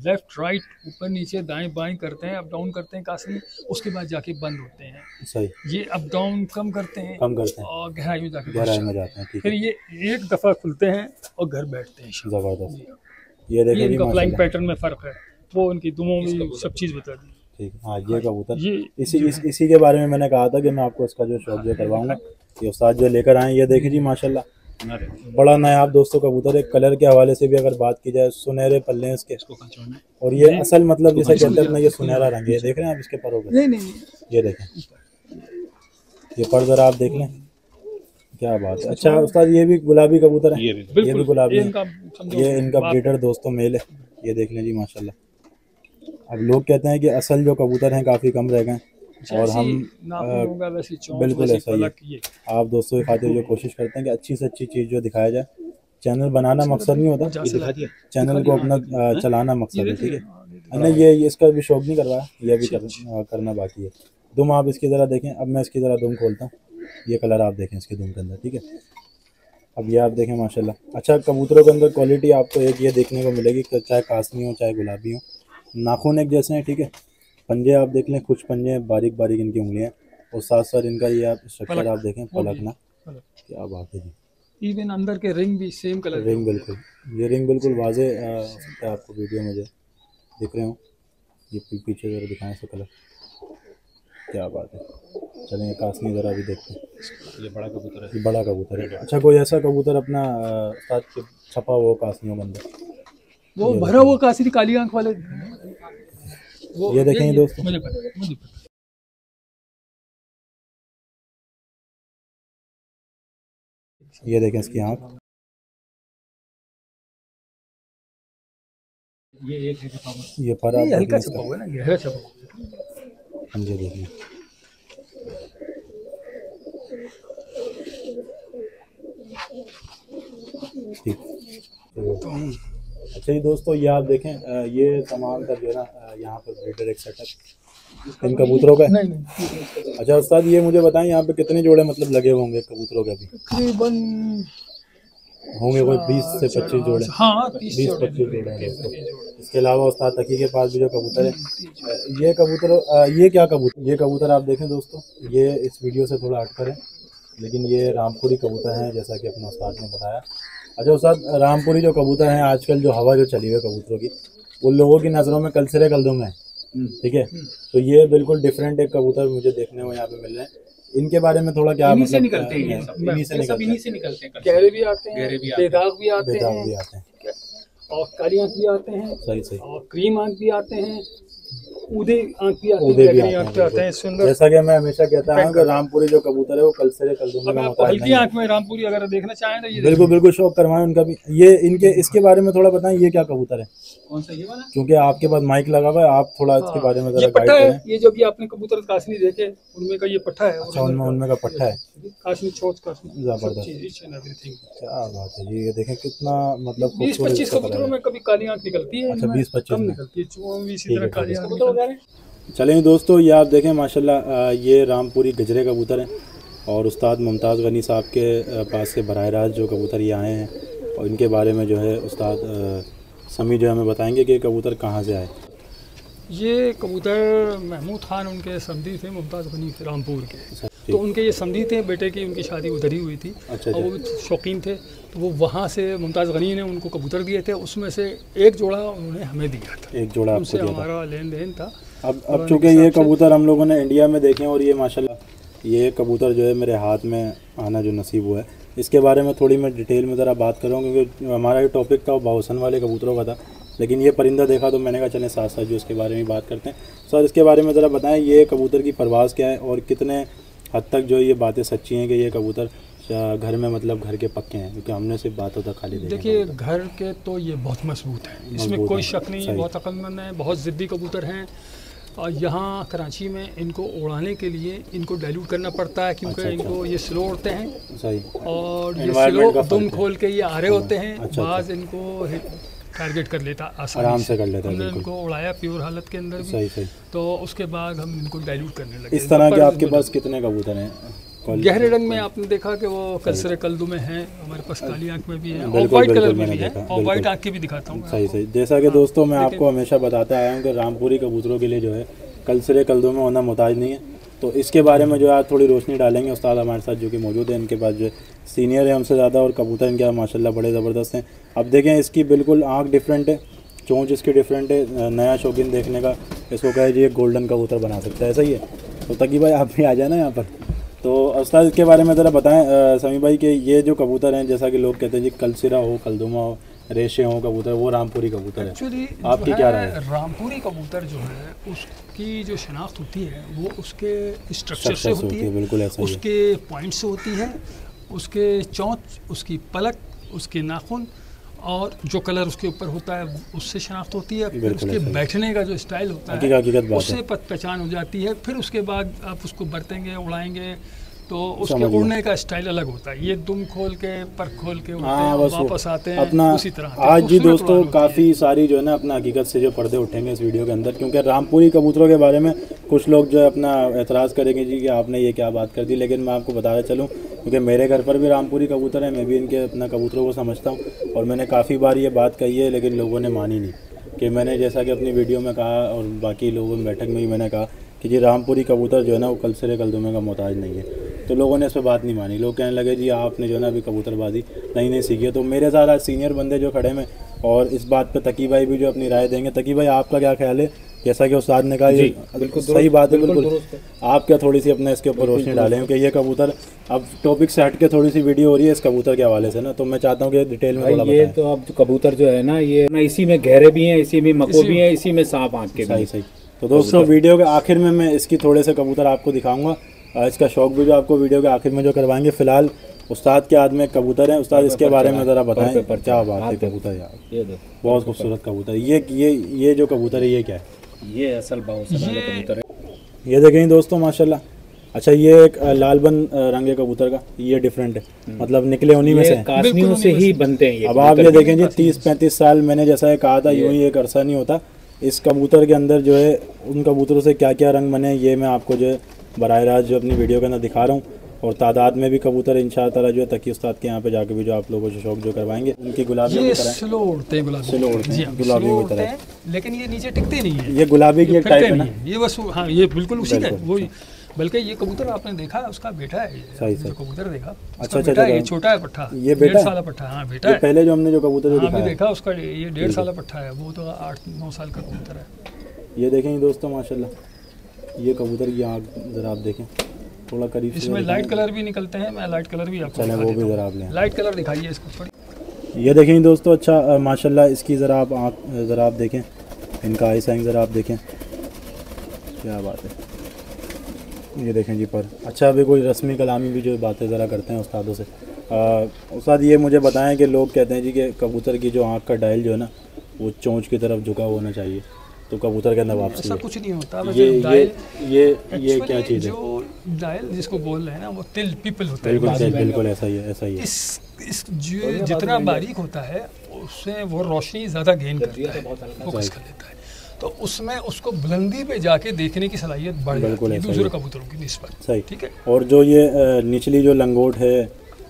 लेफ्ट राइट ऊपर नीचे दाएं बाएं करते हैं, अप डाउन करते हैं काशनी, उसके बाद जाके बंद होते हैं। सही, ये अप डाउन कम करते हैं और गहराई में जाके गहराई में जाते हैं, ठीक फिर है। ये एक दफ़ा खुलते हैं और घर बैठते हैं। ज़बरदस्त, ये देखें इनका फ्लाइंग पैटर्न में फ़र्क है, वो उनकी दुमों में सब चीज़ बता दी। ठीक, हाँ ये कबूतर इसी के बारे में मैंने कहा था कि मैं आपको इसका जो शौक जो करवाऊंगा। ये उस्ताद जो लेकर आए, ये देखिए जी माशाल्लाह बड़ा नायाब दोस्तों कबूतर है। कलर के हवाले से भी अगर बात की जाए, सुनहरे पल्ले हैं इसके, और ये असल मतलब जिसे कहते हैं अपना ये सुनहरा रंग है। देख रहे हैं आप इसके परों पे? नहीं, ये देखें, ये पर जरा आप देख लें, क्या बात है। अच्छा उस्ताद, ये भी गुलाबी कबूतर है, ये भी गुलाबी है, ये इनका ब्रीडर दोस्तों मेल है। ये देख लें जी माशाल्लाह। अब लोग कहते हैं कि असल जो कबूतर हैं काफ़ी कम रह गए, और हम बिल्कुल ऐसा ही है। आप दोस्तों की खातिर जो कोशिश करते हैं कि अच्छी से अच्छी चीज़ जो दिखाया जाए। चैनल बनाना मकसद नहीं होता, चैनल को अपना चलाना मकसद है, ठीक है ना। ये इसका भी शौक नहीं करवाया, ये भी करना बाकी है। दुम आप इसकी ज़रा देखें, अब मैं इसकी ज़रा दुम खोलता हूँ, ये कलर आप देखें इसके दुम के अंदर, ठीक है। अब ये आप देखें माशाल्लाह। अच्छा, कबूतरों के अंदर क्वालिटी आपको एक ये देखने को मिलेगी कि चाहे कासनी हो चाहे गुलाबी हो, नाखून एक जैसे हैं, ठीक है। पंजे आप देख लें, कुछ पंजे हैं बारीक बारीक इनकी उंगलियां, और साथ साथ इनका ये आप स्ट्रक्चर आप देखें, पलकना, क्या बात है जी। इवन अंदर के रिंग भी सेम कलर, रिंग बिल्कुल, ये रिंग बिल्कुल वाजे सकता है आपको वीडियो में जो दिख रहे हो। ये पीछे जरा दिखाएं इसका कलर, क्या बात है। चलें कासनी ज़रा भी देखते हैं। ये बड़ा कबूतर है, ये बड़ा कबूतर है। अच्छा, कोई ऐसा कबूतर अपना साथ छपा हुआ कासनियों के अंदर, वो भरा हुआ कासनी काली आंख वाले, ये देखें दोस्तों, मुझे पता। ये देखें इसकी आँख, ये पर आप हल्का छपा हुआ है ना, गहरा छपा हुआ है। ये देखिए, ठीक। अच्छा जी दोस्तों, ये आप देखें, ये तमाम का जो है ना यहाँ पर ब्रीडर एक सेटअप इन कबूतरों का है। अच्छा उस्ताद, ये मुझे बताएं यहाँ पे कितने जोड़े मतलब लगे होंगे कबूतरों के? अभी तकरीबन होंगे कोई 20 से 25 जोड़े। हाँ, 20-25 जोड़े हैं दोस्तों। इसके अलावा उस्ताद तकी के पास भी जो कबूतर है, ये कबूतर, ये क्या कबूतर, ये कबूतर आप देखें दोस्तों, ये इस वीडियो से थोड़ा हटकर है, लेकिन ये रामपुरी कबूतर हैं जैसा कि अपने उस्ताद ने बताया। अच्छा उस्ताद, रामपुरी जो कबूतर हैं आजकल जो हवा जो चली हुई है कबूतरों की, वो लोगों की नज़रों में कलसरे कलदम है, ठीक है। तो ये बिल्कुल डिफरेंट एक कबूतर मुझे देखने को यहाँ पे मिल रहे हैं। इनके बारे में थोड़ा क्या मतलब, निकलते हैं, इन्हीं से निकलते हैं, गहरे भी आते हैं, बेदाग भी आते हैं, और काली आंख भी आते हैं, सही, और क्रीम आंख भी आते हैं, उदे आंख भी आते हैं, सुंदर। जैसा कि मैं हमेशा कहता हूँ कि रामपुरी जो कबूतर है वो कलसरे कलदुमे का मुताबिक हल्की आंख में रामपुरी अगर देखना चाहें तो ये बिल्कुल शौक करवाएं उनका भी। ये इनके इसके बारे में थोड़ा बताएं, ये क्या कबूतर है? कौन सा, ये वाला? क्योंकि आपके पास माइक लगा हुआ है, आप थोड़ा इसके बारे में जरा गाइड करें। ये जो भी आपने कबूतर कासनी देखे, उनमें का ये पट्टा है। अच्छा, उनमें का पट्टा है, कासनी छोट कासनी, जबरदस्त, क्या बात है जी। ये देखें कितना मतलब 20-25 कबूतरों में कभी काली आंख निकलती है। अच्छा, 20-25 निकलती है, इसी तरह काली आंख। चलें दोस्तों, ये आप देखें माशाल्लाह, ये रामपुरी गजरे कबूतर हैं, और उस्ताद मुमताज़ गनी साहब के पास से बराह रास्त जो कबूतर ये आए हैं, और इनके बारे में जो है उस्ताद समी जो हमें बताएंगे कि कबूतर कहाँ से आए। ये कबूतर महमूद खान उनके समधी थे, मुमताज़ गनी रामपुर के, तो उनके ये समधी थे, बेटे की उनकी शादी उधर ही हुई थी। अच्छा, और वो शौकीन थे, तो वो वहाँ से मुमताज़ गनी ने उनको कबूतर दिए थे, उसमें से एक जोड़ा उन्होंने हमें दिया था, एक जोड़ा उनसे हमारा लेन देन था। अब चूँकि ये कबूतर हम लोगों ने इंडिया में देखे, और ये माशाल्लाह ये कबूतर जो है मेरे हाथ में आना जो नसीब हुआ है, इसके बारे में थोड़ी मैं डिटेल में ज़रा बात कर रहा हूँ, क्योंकि हमारा जो टॉपिक था वो बाउसन वाले कबूतरों का था, लेकिन ये परिंदा देखा तो मैंने कहा चलें साथ साथ जो इसके बारे में बात करते हैं। सर, इसके बारे में ज़रा बताएं, ये कबूतर की परवाज़ क्या है, और कितने हद तक जो ये बातें सच्ची हैं कि ये कबूतर घर में मतलब घर के पक्के हैं, क्योंकि हमने सिर्फ बातों तक खाली देखा। देखिए घर के तो ये बहुत मजबूत है, इसमें कोई शक नहीं, बहुत अक्लमंद है, बहुत ज़िद्दी कबूतर हैं। और यहाँ कराची में इनको उड़ाने के लिए इनको डाइल्यूट करना पड़ता है, क्योंकि इनको ये स्लो उड़ते हैं। सही। और ये स्लो दुम खोल के ये आ रहे होते हैं। बाज़ इनको टारगेट कर लेता आराम से कर लेता है। हमने इनको उड़ाया प्योर हालत के अंदर भी। सही। तो उसके बाद हम इनको डाइल्यूट करने लगे। इस तरह के आपके पास कितने कबूतर हैं? गहरे रंग में आपने देखा कि वो कलसरे कल्दू में है, हमारे पास काली आंख में भी है और वाइट कलर में भी है, और वाइट आंख की भी दिखाता हूँ। सही। जैसा कि दोस्तों मैं आपको हमेशा बताता आया हूँ कि रामपुरी कबूतरों के लिए जो है कलसरे कल्दू में होना मुहताज नहीं है। तो इसके बारे में जो है आज थोड़ी रोशनी डालेंगे उस्ताद हमारे साथ जो कि मौजूद है। इनके पास जो सीनियर है हमसे ज़्यादा, और कबूतर इनके माशाल्लाह बड़े ज़बरदस्त हैं। अब देखें इसकी बिल्कुल आँख डिफरेंट है, चोंच इसकी डिफरेंट है। नया शौकीन देखने का इसको कहे जी एक गोल्डन कबूतर बना सकता है, सही है। तो तकी भाई आप भी आ जाए ना यहाँ पर। तो उस्ताद इसके बारे में ज़रा बताएं समी भाई कि ये जो कबूतर हैं, जैसा कि लोग कहते हैं जी कलसिरा हो, कलदुमा हो, रेशे हो कबूतर, वो रामपुरी कबूतर है। एक्चुअली आपकी क्या राय है? रामपुरी कबूतर जो है उसकी जो शनाख्त होती है वो उसके स्ट्रक्चर से होती है, बिल्कुल ऐसा ही है। उसके पॉइंट से होती है, उसके चोंच, उसकी पलक, उसके नाखून और जो कलर उसके ऊपर होता है उससे शनाख्त होती है। फिर उसके बैठने का जो स्टाइल होता है उससे पहचान हो जाती है। फिर उसके बाद आप उसको बरतेंगे, उड़ाएंगे तो उसके उड़ने का स्टाइल अलग होता है। ये दुम खोल के पर खोल के उड़ते हैं, वापस आते हैं अपना उसी तरह। आज जी दोस्तों काफ़ी सारी जो है ना अपना हकीकत से जो पर्दे उठेंगे इस वीडियो के अंदर, क्योंकि रामपुरी कबूतरों के बारे में कुछ लोग जो है अपना एतराज़ करेंगे जी कि आपने ये क्या बात कर दी। लेकिन मैं आपको बताना चलूँ, क्योंकि मेरे घर पर भी रामपुरी कबूतर है, मैं भी इनके अपना कबूतरों को समझता हूँ। और मैंने काफ़ी बार ये बात कही है, लेकिन लोगों ने मानी नहीं। कि मैंने जैसा कि अपनी वीडियो में कहा और बाकी लोगों में बैठक में भी मैंने कहा कि जी रामपुरी कबूतर जो है ना वो कलसरे कलदुमे का मोहताज नहीं है। तो लोगों ने इस पर बात नहीं मानी। लोग कहने लगे जी आपने जो है ना अभी कबूतरबाजी नहीं सीखी है। तो मेरे साथ आज सीनियर बंदे जो खड़े में, और इस बात पे तकी भाई भी जो अपनी राय देंगे। तकी भाई आपका क्या ख्याल है? जैसा कि उस्ताद ने कहा ये बिल्कुल सही बात है, बिल्कुल आप क्या थोड़ी सी अपने इसके ऊपर रोशनी डालें कि ये कबूतर, अब टॉपिक से हट के थोड़ी सी वीडियो हो रही है इस कबूतर के हवाले से ना, तो मैं चाहता हूँ कि डिटेल में थोड़ा ये तो अब कबूतर जो है ना ये इसी में गहरे भी हैं, इसी में मको भी हैं, इसी में सांप आँख के भी। सही। तो दोस्तों वीडियो के आखिर में मैं इसकी थोड़े से कबूतर आपको दिखाऊंगा। इसका शौक भी जो आपको वीडियो के आखिर में जो करवाएंगे। फिलहाल उस्ताद के हाथ में कबूतर हैं। उस्ताद इसके बारे में ज़रा बताएं क्या बात है कबूतर यार, बहुत खूबसूरत कबूतर। ये जो कबूतर है ये क्या है? ये असल कबूतर है। ये देखें दोस्तों माशाल्लाह। अच्छा ये एक लालबन रंग है कबूतर का, ये डिफरेंट है, मतलब निकले उन्हीं में से कासनियों से ही बनते हैं ये। अब आप ये देखें जी 30-35 साल मैंने जैसा कहा था यूँ ही एक अरसा नहीं होता। इस कबूतर के अंदर जो है उन कबूतरों से क्या क्या रंग बने ये मैं आपको जो है बराह रास्त जो अपनी वीडियो के अंदर दिखा रहा हूँ। और तादाद में भी कबूतर इंशाअल्लाह जो है तकी उस्ताद के यहाँ पे जाके भी जो आप लोगों को शौक जो करवाएंगे। उनकी गुलाबी ये स्लो उड़ते हैं, गुलाबी की तरह, लेकिन ये नीचे टिकते नहीं है। ये गुलाबी की एक टाइप है ना, ये बस हाँ ये बिल्कुल उसी का वो। बल्कि ये कबूतर आपने देखा है उसका बेटा है। सही कबूतर देखा? अच्छा ये छोटा है पट्ठा, ये बेटा 1.5 साल पट्ठा। हाँ बेटा है। पहले जो हमने जो कबूतर देखा उसका ये 1.5 साल पट्ठा है, वो तो 8-9 साल का कबूतर है। ये देखें दोस्तों माशाल्लाह ये कबूतर की आँख जरा आप देखें थोड़ा करीब। इसमें लाइट कलर भी निकलते हैं, मैं लाइट कलर भी आपको चलें वो भी ज़रा आप लें। लाइट कलर दिखाइए इसको थोड़ी। ये देखें दोस्तों। अच्छा माशाल्लाह इसकी ज़रा आप आँख ज़रा आप देखें, इनका आई साइंग ज़रा आप देखें, क्या बात है। ये देखें जी पर। अच्छा अभी कोई रस्मी कलामी भी जो बातें ज़रा करते हैं उस्तादों से। उस्ताद ये मुझे बताएं कि लोग कहते हैं जी कि कबूतर की जो आँख का डायल जो है ना वो चोंच की तरफ झुका होना चाहिए, तो कबूतर के अंदर वापसी ऐसा कुछ नहीं होता। ये क्या चीज़ है? जो डायल जिसको बोल रहे हैं ना वो तिल पीपल होता है। बिल्कुल ऐसा ही है। इस जो जितना बारीक होता है उससे वो रोशनी ज़्यादा गेन करता है, फोकस कर लेता है। तो उसमें उसको बुलंदी पे जाके देखने की सलाहियत बढ़ जाती है दूसरे कबूतरों की निस्बत। सही, ठीक है। और जो ये निचली जो लंगोट है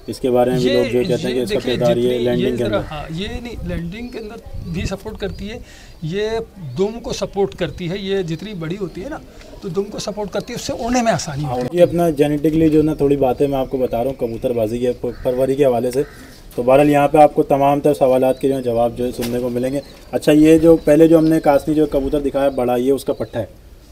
इसके बारे में भी लोग जो कहते हैं कि इसका किरदार ये लैंडिंग के अंदर, हाँ ये नहीं लैंडिंग के अंदर भी सपोर्ट करती है, ये दुम को सपोर्ट करती है। ये जितनी बड़ी होती है ना तो दुम को सपोर्ट करती है, उससे उड़ने में आसानी होती है। ये अपना जेनेटिकली जो ना थोड़ी बातें मैं आपको बता रहा हूँ कबूतरबाजी के परवरी के हवाले से। तो बहरहाल यहाँ पे आपको तमाम तर सवालात के जो जवाब जो है सुनने को मिलेंगे। अच्छा ये जो पहले जो हमने कासनी जो कबूतर दिखाया बड़ा, ये उसका पट्ठा है,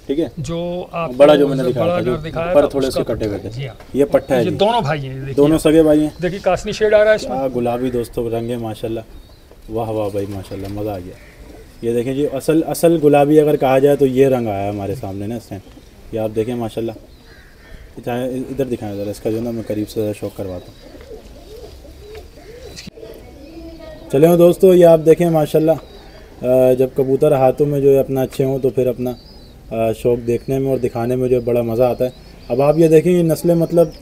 ठीक है। जो आप बड़ा जो मैंने दिखाया पर थोड़े से कटे हुए थे, ये पट्ठा है। ये दोनों भाई हैं, दोनों सगे भाई हैं। देखिए कासनी शेड आ रहा है इसमें, गुलाबी दोस्तों रंग है माशाल्लाह। वाह वाह भाई माशाल्लाह, मज़ा आ गया। ये देखें जी असल गुलाबी अगर कहा जाए तो ये रंग आया हमारे सामने ना इस टाइम। ये आप देखें माशाल्लाह चाहे इधर दिखाएं ज़रा, इसका जो ना मैं करीब से शौक करवाता हूँ। चले दोस्तों, ये आप देखें माशाल्लाह, जब कबूतर हाथों में जो है अपना अच्छे हों तो फिर अपना शौक देखने में और दिखाने में जो है बड़ा मज़ा आता है। अब आप ये देखें, ये नस्लें मतलब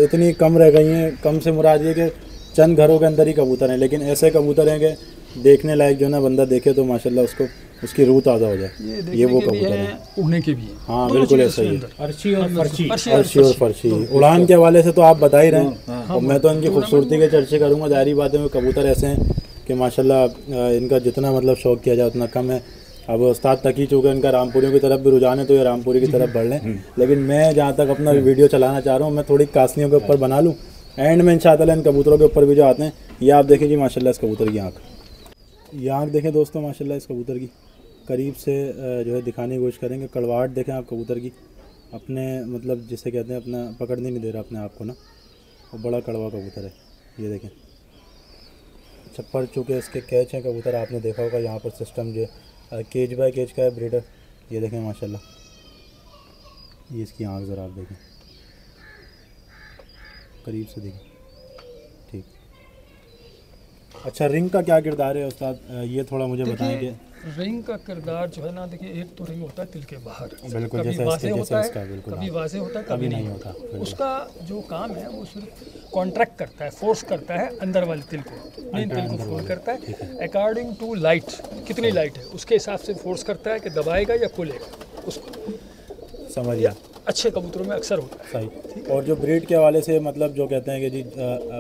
इतनी कम रह गई हैं, कम से मुराद ये कि चंद घरों के अंदर ही कबूतर हैं, लेकिन ऐसे कबूतर हैं कि देखने लायक जो ना बंदा देखे तो माशाल्लाह उसको उसकी रूह ताज़ा हो जाए। ये वो कबूतर हैं, उड़ने के भी हैं। हाँ बिल्कुल ऐसा ही, अर्शी और फर्शी, अर्शी और फर्शी। उड़ान के हवाले से तो आप बता ही रहे हैं, और मैं तो इनकी खूबसूरती के चर्चे करूँगा। जाहिर बात है, कबूतर ऐसे हैं कि माशाल्लाह इनका जितना मतलब शौक़ किया जाए उतना कम है। अब उस्ताद तकी चूँकि इनका रामपुरियों की तरफ भी रुझान है तो ये रामपुरी की तरफ बढ़ लें, लेकिन मैं जहाँ तक अपना वीडियो चलाना चाह रहा हूँ, मैं थोड़ी कासनियों के ऊपर बना लूँ, एंड में इंशाअल्लाह इन कबूतरों के ऊपर भी जो आते हैं। ये आप देखें जी माशाल्लाह इस कबूतर की आँख, ये आँख देखें दोस्तों माशाल्लाह इस कबूतर की, करीब से जो है दिखाने की कोशिश करेंगे। कड़वाहट देखें आप कबूतर की, अपने मतलब जिसे कहते हैं अपना पकड़ने नहीं दे रहा अपने आप को ना, और बड़ा कड़वा कबूतर है। ये देखें, छप्पर चूँकि इसके कैच हैं कबूतर, आपने देखा होगा यहाँ पर सिस्टम जो केज बाय केज का है ब्रीडर। ये देखें माशाल्लाह, ये इसकी आँख ज़रा आप देखें, करीब से देखें। ठीक, अच्छा रिंग का क्या किरदार है उस्ताद, ये थोड़ा मुझे बताएंगे। रिंग का किरदार जो है ना, देखिए एक तो रिंग होता है तिल के बाहर, बिल्कुल कभी वाज़े होता है, बिल्कुल कभी वाज़े होता है, कभी नहीं होता। उसका जो काम है वो सिर्फ कॉन्ट्रैक्ट करता है, फोर्स करता है अंदर वाले तिल को, मेन तिल को फोर्स करता है अकॉर्डिंग टू लाइट, कितनी लाइट है उसके हिसाब से फोर्स करता है कि दबाएगा या खोलेगा उसको। समझिए, अच्छे कबूतरों में अक्सर होता है। सही। और जो ब्रीड के हवाले से मतलब जो कहते हैं कि जी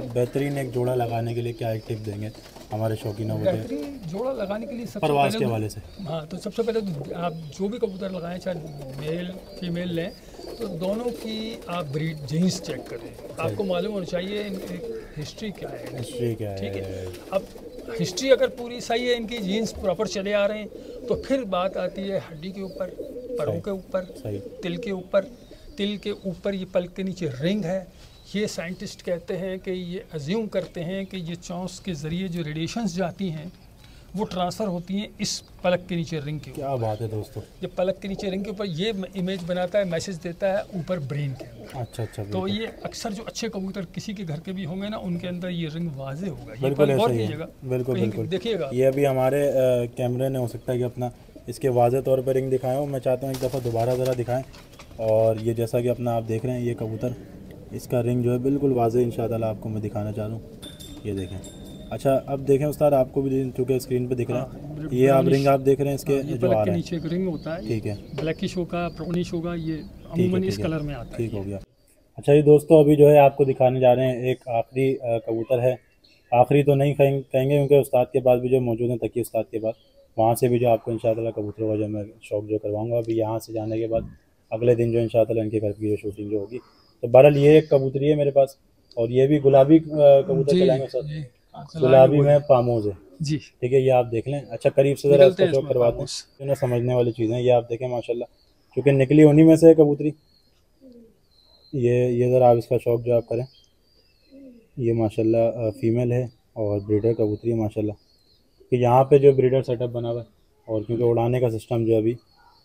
बेहतरीन एक जोड़ा लगाने के लिए क्या एक टिप देंगे हमारे शौकीनों को? बेहतरीन जोड़ा लगाने के लिए सबसे परवाज़ के हवाले से, हाँ, तो सबसे पहले तो आप जो भी कबूतर लगाएं, चाहे मेल फीमेल लें, तो दोनों की आप ब्रीड जीन्स चेक करें। आपको मालूम होना चाहिए हिस्ट्री क्या है, हिस्ट्री क्या है, ठीक है। अब हिस्ट्री अगर पूरी सही है, इनकी जीन्स प्रॉपर चले आ रहे हैं, तो फिर बात आती है हड्डी के ऊपर, परों के ऊपर, तिल के ऊपर। तिल के ऊपर ये पलक के नीचे रिंग है। ये साइंटिस्ट कहते हैं कि ये अज्यूम करते हैं कि ये चौंस के ज़रिए जो रेडिएशंस जाती हैं वो ट्रांसफ़र होती हैं इस पलक के नीचे रिंग के ऊपर। क्या बात है दोस्तों, जब पलक के नीचे रिंग के ऊपर ये इमेज बनाता है, मैसेज देता है ऊपर ब्रेन के अंदर। अच्छा, तो ये अक्सर जो अच्छे कबूतर किसी के घर के भी होंगे ना, उनके अंदर ये रिंग वाजे होगा। बिल्कुल ऐसा ही है, बिल्कुल देखिएगा। ये अभी हमारे कैमरे ने हो सकता है कि अपना इसके वाज़े तौर पर रिंग दिखाएं हो, मैं चाहता हूँ एक दफ़ा दोबारा ज़रा दिखाएं। और ये जैसा कि अपना आप देख रहे हैं, ये कबूतर इसका रिंग जो है बिल्कुल वाज़े इंशाअल्लाह आपको मैं दिखाना चाह रहा हूँ। ये देखें, अच्छा अब देखें उस्ताद, आपको भी चूँकि स्क्रीन पे दिख रहा है, ये आप रिंग आप देख रहे हैं इसके जो आ रहा है, नीचे एक रिंग होता है, ठीक है, ब्लैकिश होगा, ब्राउनिश होगा, ये अमूमन इस कलर में आता है। ठीक हो गया। अच्छा ये दोस्तों, अभी जो है आपको दिखाने जा रहे हैं एक आखिरी कबूतर है। आखिरी तो नहीं कहेंगे क्योंकि उस्ताद के पास भी जो मौजूद हैं, तकी उस्ताद के पास, वहाँ से भी जो आपको इंशाअल्लाह कबूतरों का जो मैं शौक जो करवाऊँगा। अभी यहाँ से जाने के बाद अगले दिन जो इंशाअल्लाह इनके घर की जो शूटिंग जो होगी, तो बहरहाल ये एक कबूतरी है मेरे पास, और ये भी गुलाबी कबूतर चलाएंगे सर, गुलाबी में पामोज है जी, ठीक है, ये आप देख लें। अच्छा करीब से ज़रा इसका शौक करवाते हैं, जो ना समझने वाली चीज़ें, ये आप देखें माशाल्लाह, क्योंकि निकली उन्हीं में से है कबूतरी। ये ज़रा आप इसका शौक जो आप करें, ये माशाल्लाह फ़ीमेल है और ब्रीडर कबूतरी है माशाल्लाह। कि यहाँ पे जो ब्रीडर सेटअप बना हुआ है, और क्योंकि उड़ाने का सिस्टम जो अभी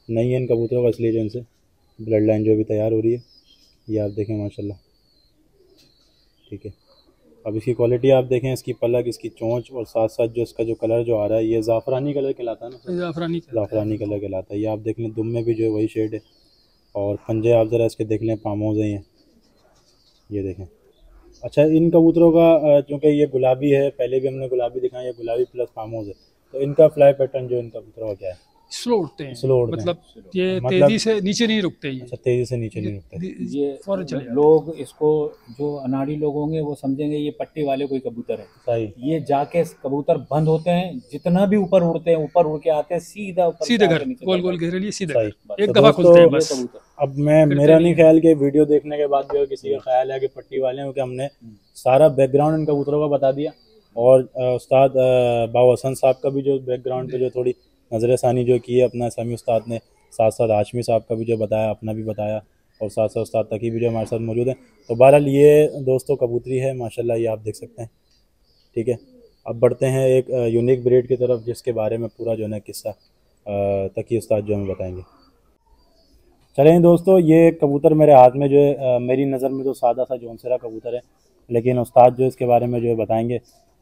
नहीं है इन कबूतरों का, इसलिए जो इनसे ब्लड लाइन जो अभी तैयार हो रही है, ये आप देखें माशाल्लाह, ठीक है। अब इसकी क्वालिटी आप देखें, इसकी पलक, इसकी चोंच, और साथ साथ जो इसका जो कलर जो आ रहा है, ये ज़ाफ़रानी कलर कहलाता है ना, ज़ाफ़रानी कलर कहलाता है। ये आप देख लें, दुम में भी जो है वही शेड है, और पंजे आप ज़रा इसके देख लें, पामोज़ हैं ये देखें। अच्छा इन कबूतरों का चूँकि ये गुलाबी है, पहले भी हमने गुलाबी दिखाया, ये गुलाबी प्लस फार्मोज है, तो इनका फ्लाई पैटर्न जो इन कबूतरों का क्या है? स्लो उड़ते हैं, स्लो उड़ते मतलब ये तेजी से नीचे नहीं रुकते। ये अच्छा तेजी से नीचे नहीं रुकते। ये लोग इसको जो अनाड़ी लोग होंगे वो समझेंगे ये पट्टी वाले कोई कबूतर है, सही। ये जाके कबूतर बंद होते हैं, जितना भी ऊपर उड़ते हैं, ऊपर उड़ के आते हैं सीधा घर, गोल गोल घेरे लिए सीधा एक दफा खुलते हैं बस। अब मेरा नहीं ख्याल कि वीडियो देखने के बाद जो किसी का ख्याल है कि पट्टी वाले हैं, क्योंकि हमने सारा बैकग्राउंड इन कबूतरों का बता दिया, और उस्ताद बाबा हसन साहब का भी जो बैकग्राउंड पे जो थोड़ी नज़र सानी जो की है अपना समी उस्ताद ने, साथ साथ हाशमी साहब का भी जो बताया, अपना भी बताया, और साथ साथ उस्ताद तकी भी जो हमारे साथ मौजूद है। तो बहरहाल ये दोस्तों कबूतरी है माशाल्लाह, ये आप देख सकते हैं, ठीक है। अब बढ़ते हैं एक यूनिक ब्रीड की तरफ, जिसके बारे में पूरा जो है किस्सा तकी उस्ताद जो हमें बताएंगे। चलें दोस्तों, ये कबूतर मेरे हाथ में जो है मेरी नज़र में तो सादा सा जौनसरा कबूतर है, लेकिन उस्ताद जो इसके बारे में जो है बताएंगे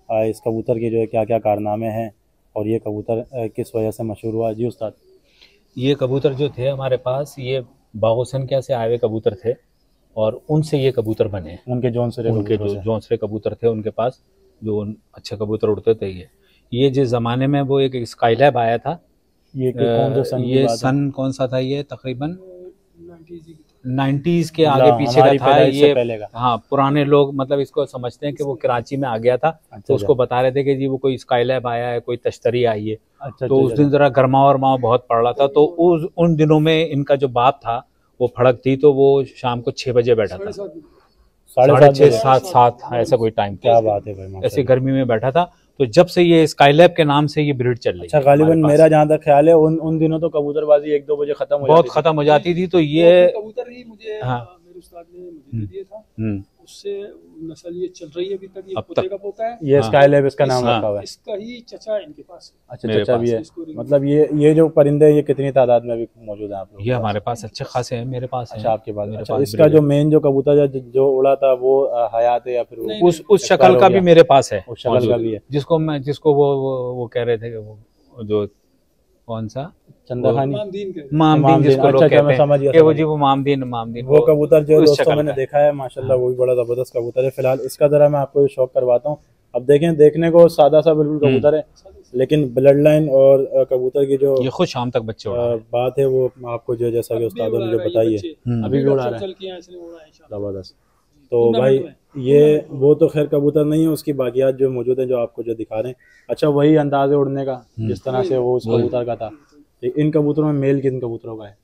इस कबूतर के जो है क्या क्या कारनामे हैं और ये कबूतर किस वजह से मशहूर हुआ। जी उस्ताद। ये कबूतर जो थे हमारे पास, ये बागोसनकिया से आए हुए कबूतर थे और उनसे ये कबूतर बने। उनके जो जौनसरे कबूतर थे उनके पास, जो अच्छे कबूतर उड़ते थे। ये जिस ज़माने में वो एक स्काईलैब आया था, ये कौन सा सन की ये बात है? सन कौन सा था? ये तकरीबन 90s के आगे पीछे का था ये। पहले का। हाँ, पुराने लोग मतलब इसको समझते हैं कि वो कराची में आ गया था। तो उसको बता रहे थे कि जी वो कोई स्काईलैब आया है, कोई तश्तरी आई है। तो उस दिन जरा गर्मा बहुत पड़ रहा था। तो उन दिनों में इनका जो बाप था वो फड़क थी, तो वो शाम को 6 बजे बैठा था, 6:30 7 ऐसा कोई टाइम। क्या बात है भाई, ऐसे गर्मी में बैठा था। तो जब से ये स्काईलैब के नाम से ये ब्रीड चल रही। अच्छा, गालिबन मेरा जहाँ तक ख्याल है उन दिनों तो कबूतरबाजी 1-2 बजे खत्म हो जाती थी। तो ये कबूतर ही मुझे मेरे उस्ताद ने मुझे दिए था, उससे नस्ल ये चल रही है अभी तक। ये पोते का पोता है, ये स्काईलैब इसका नाम रखा हुआ है। इसका ही चचा इनके पास है। अच्छा, चचा भी है। मतलब ये जो परिंदे ये कितनी तादाद में अभी मौजूद हैं आप लोग? ये हमारे पास अच्छे खासे हैं, मेरे पास है। अच्छा, आपके पास। अच्छा, इसका जो मेन जो कबूतर जो उड़ा था वो हयात है या फिर उस शक्ल का भी मेरे पास है? उस शक्ल का भी है, जिसको वो कह रहे थे कि वो जो कौन सा चंदाखानी मामदीन जिसको लोग कहते हैं कि वो जी वो मामदीन वो कबूतर जो दोस्तों मैंने देखा है माशाल्लाह वो भी बड़ा जबरदस्त कबूतर है। फिलहाल इसका जरा मैं आपको शौक करवाता हूँ। अब देखें, देखने को सादा सा बिल्कुल कबूतर है, लेकिन ब्लड लाइन और कबूतर की जो ये खुद शाम तक बच्चे बात है वो आपको जो जैसा कि उस्ताद ने जो बताई है अभी भी उड़ा रहा है जबरदस्त। तो भाई ये वो तो खैर कबूतर नहीं है, उसकी बाकियात जो मौजूद है जो आपको जो दिखा रहे हैं। अच्छा, वही अंदाज है उड़ने का जिस तरह से वो उस कबूतर का था। इन कबूतरों में मेल किन कबूतरों का है?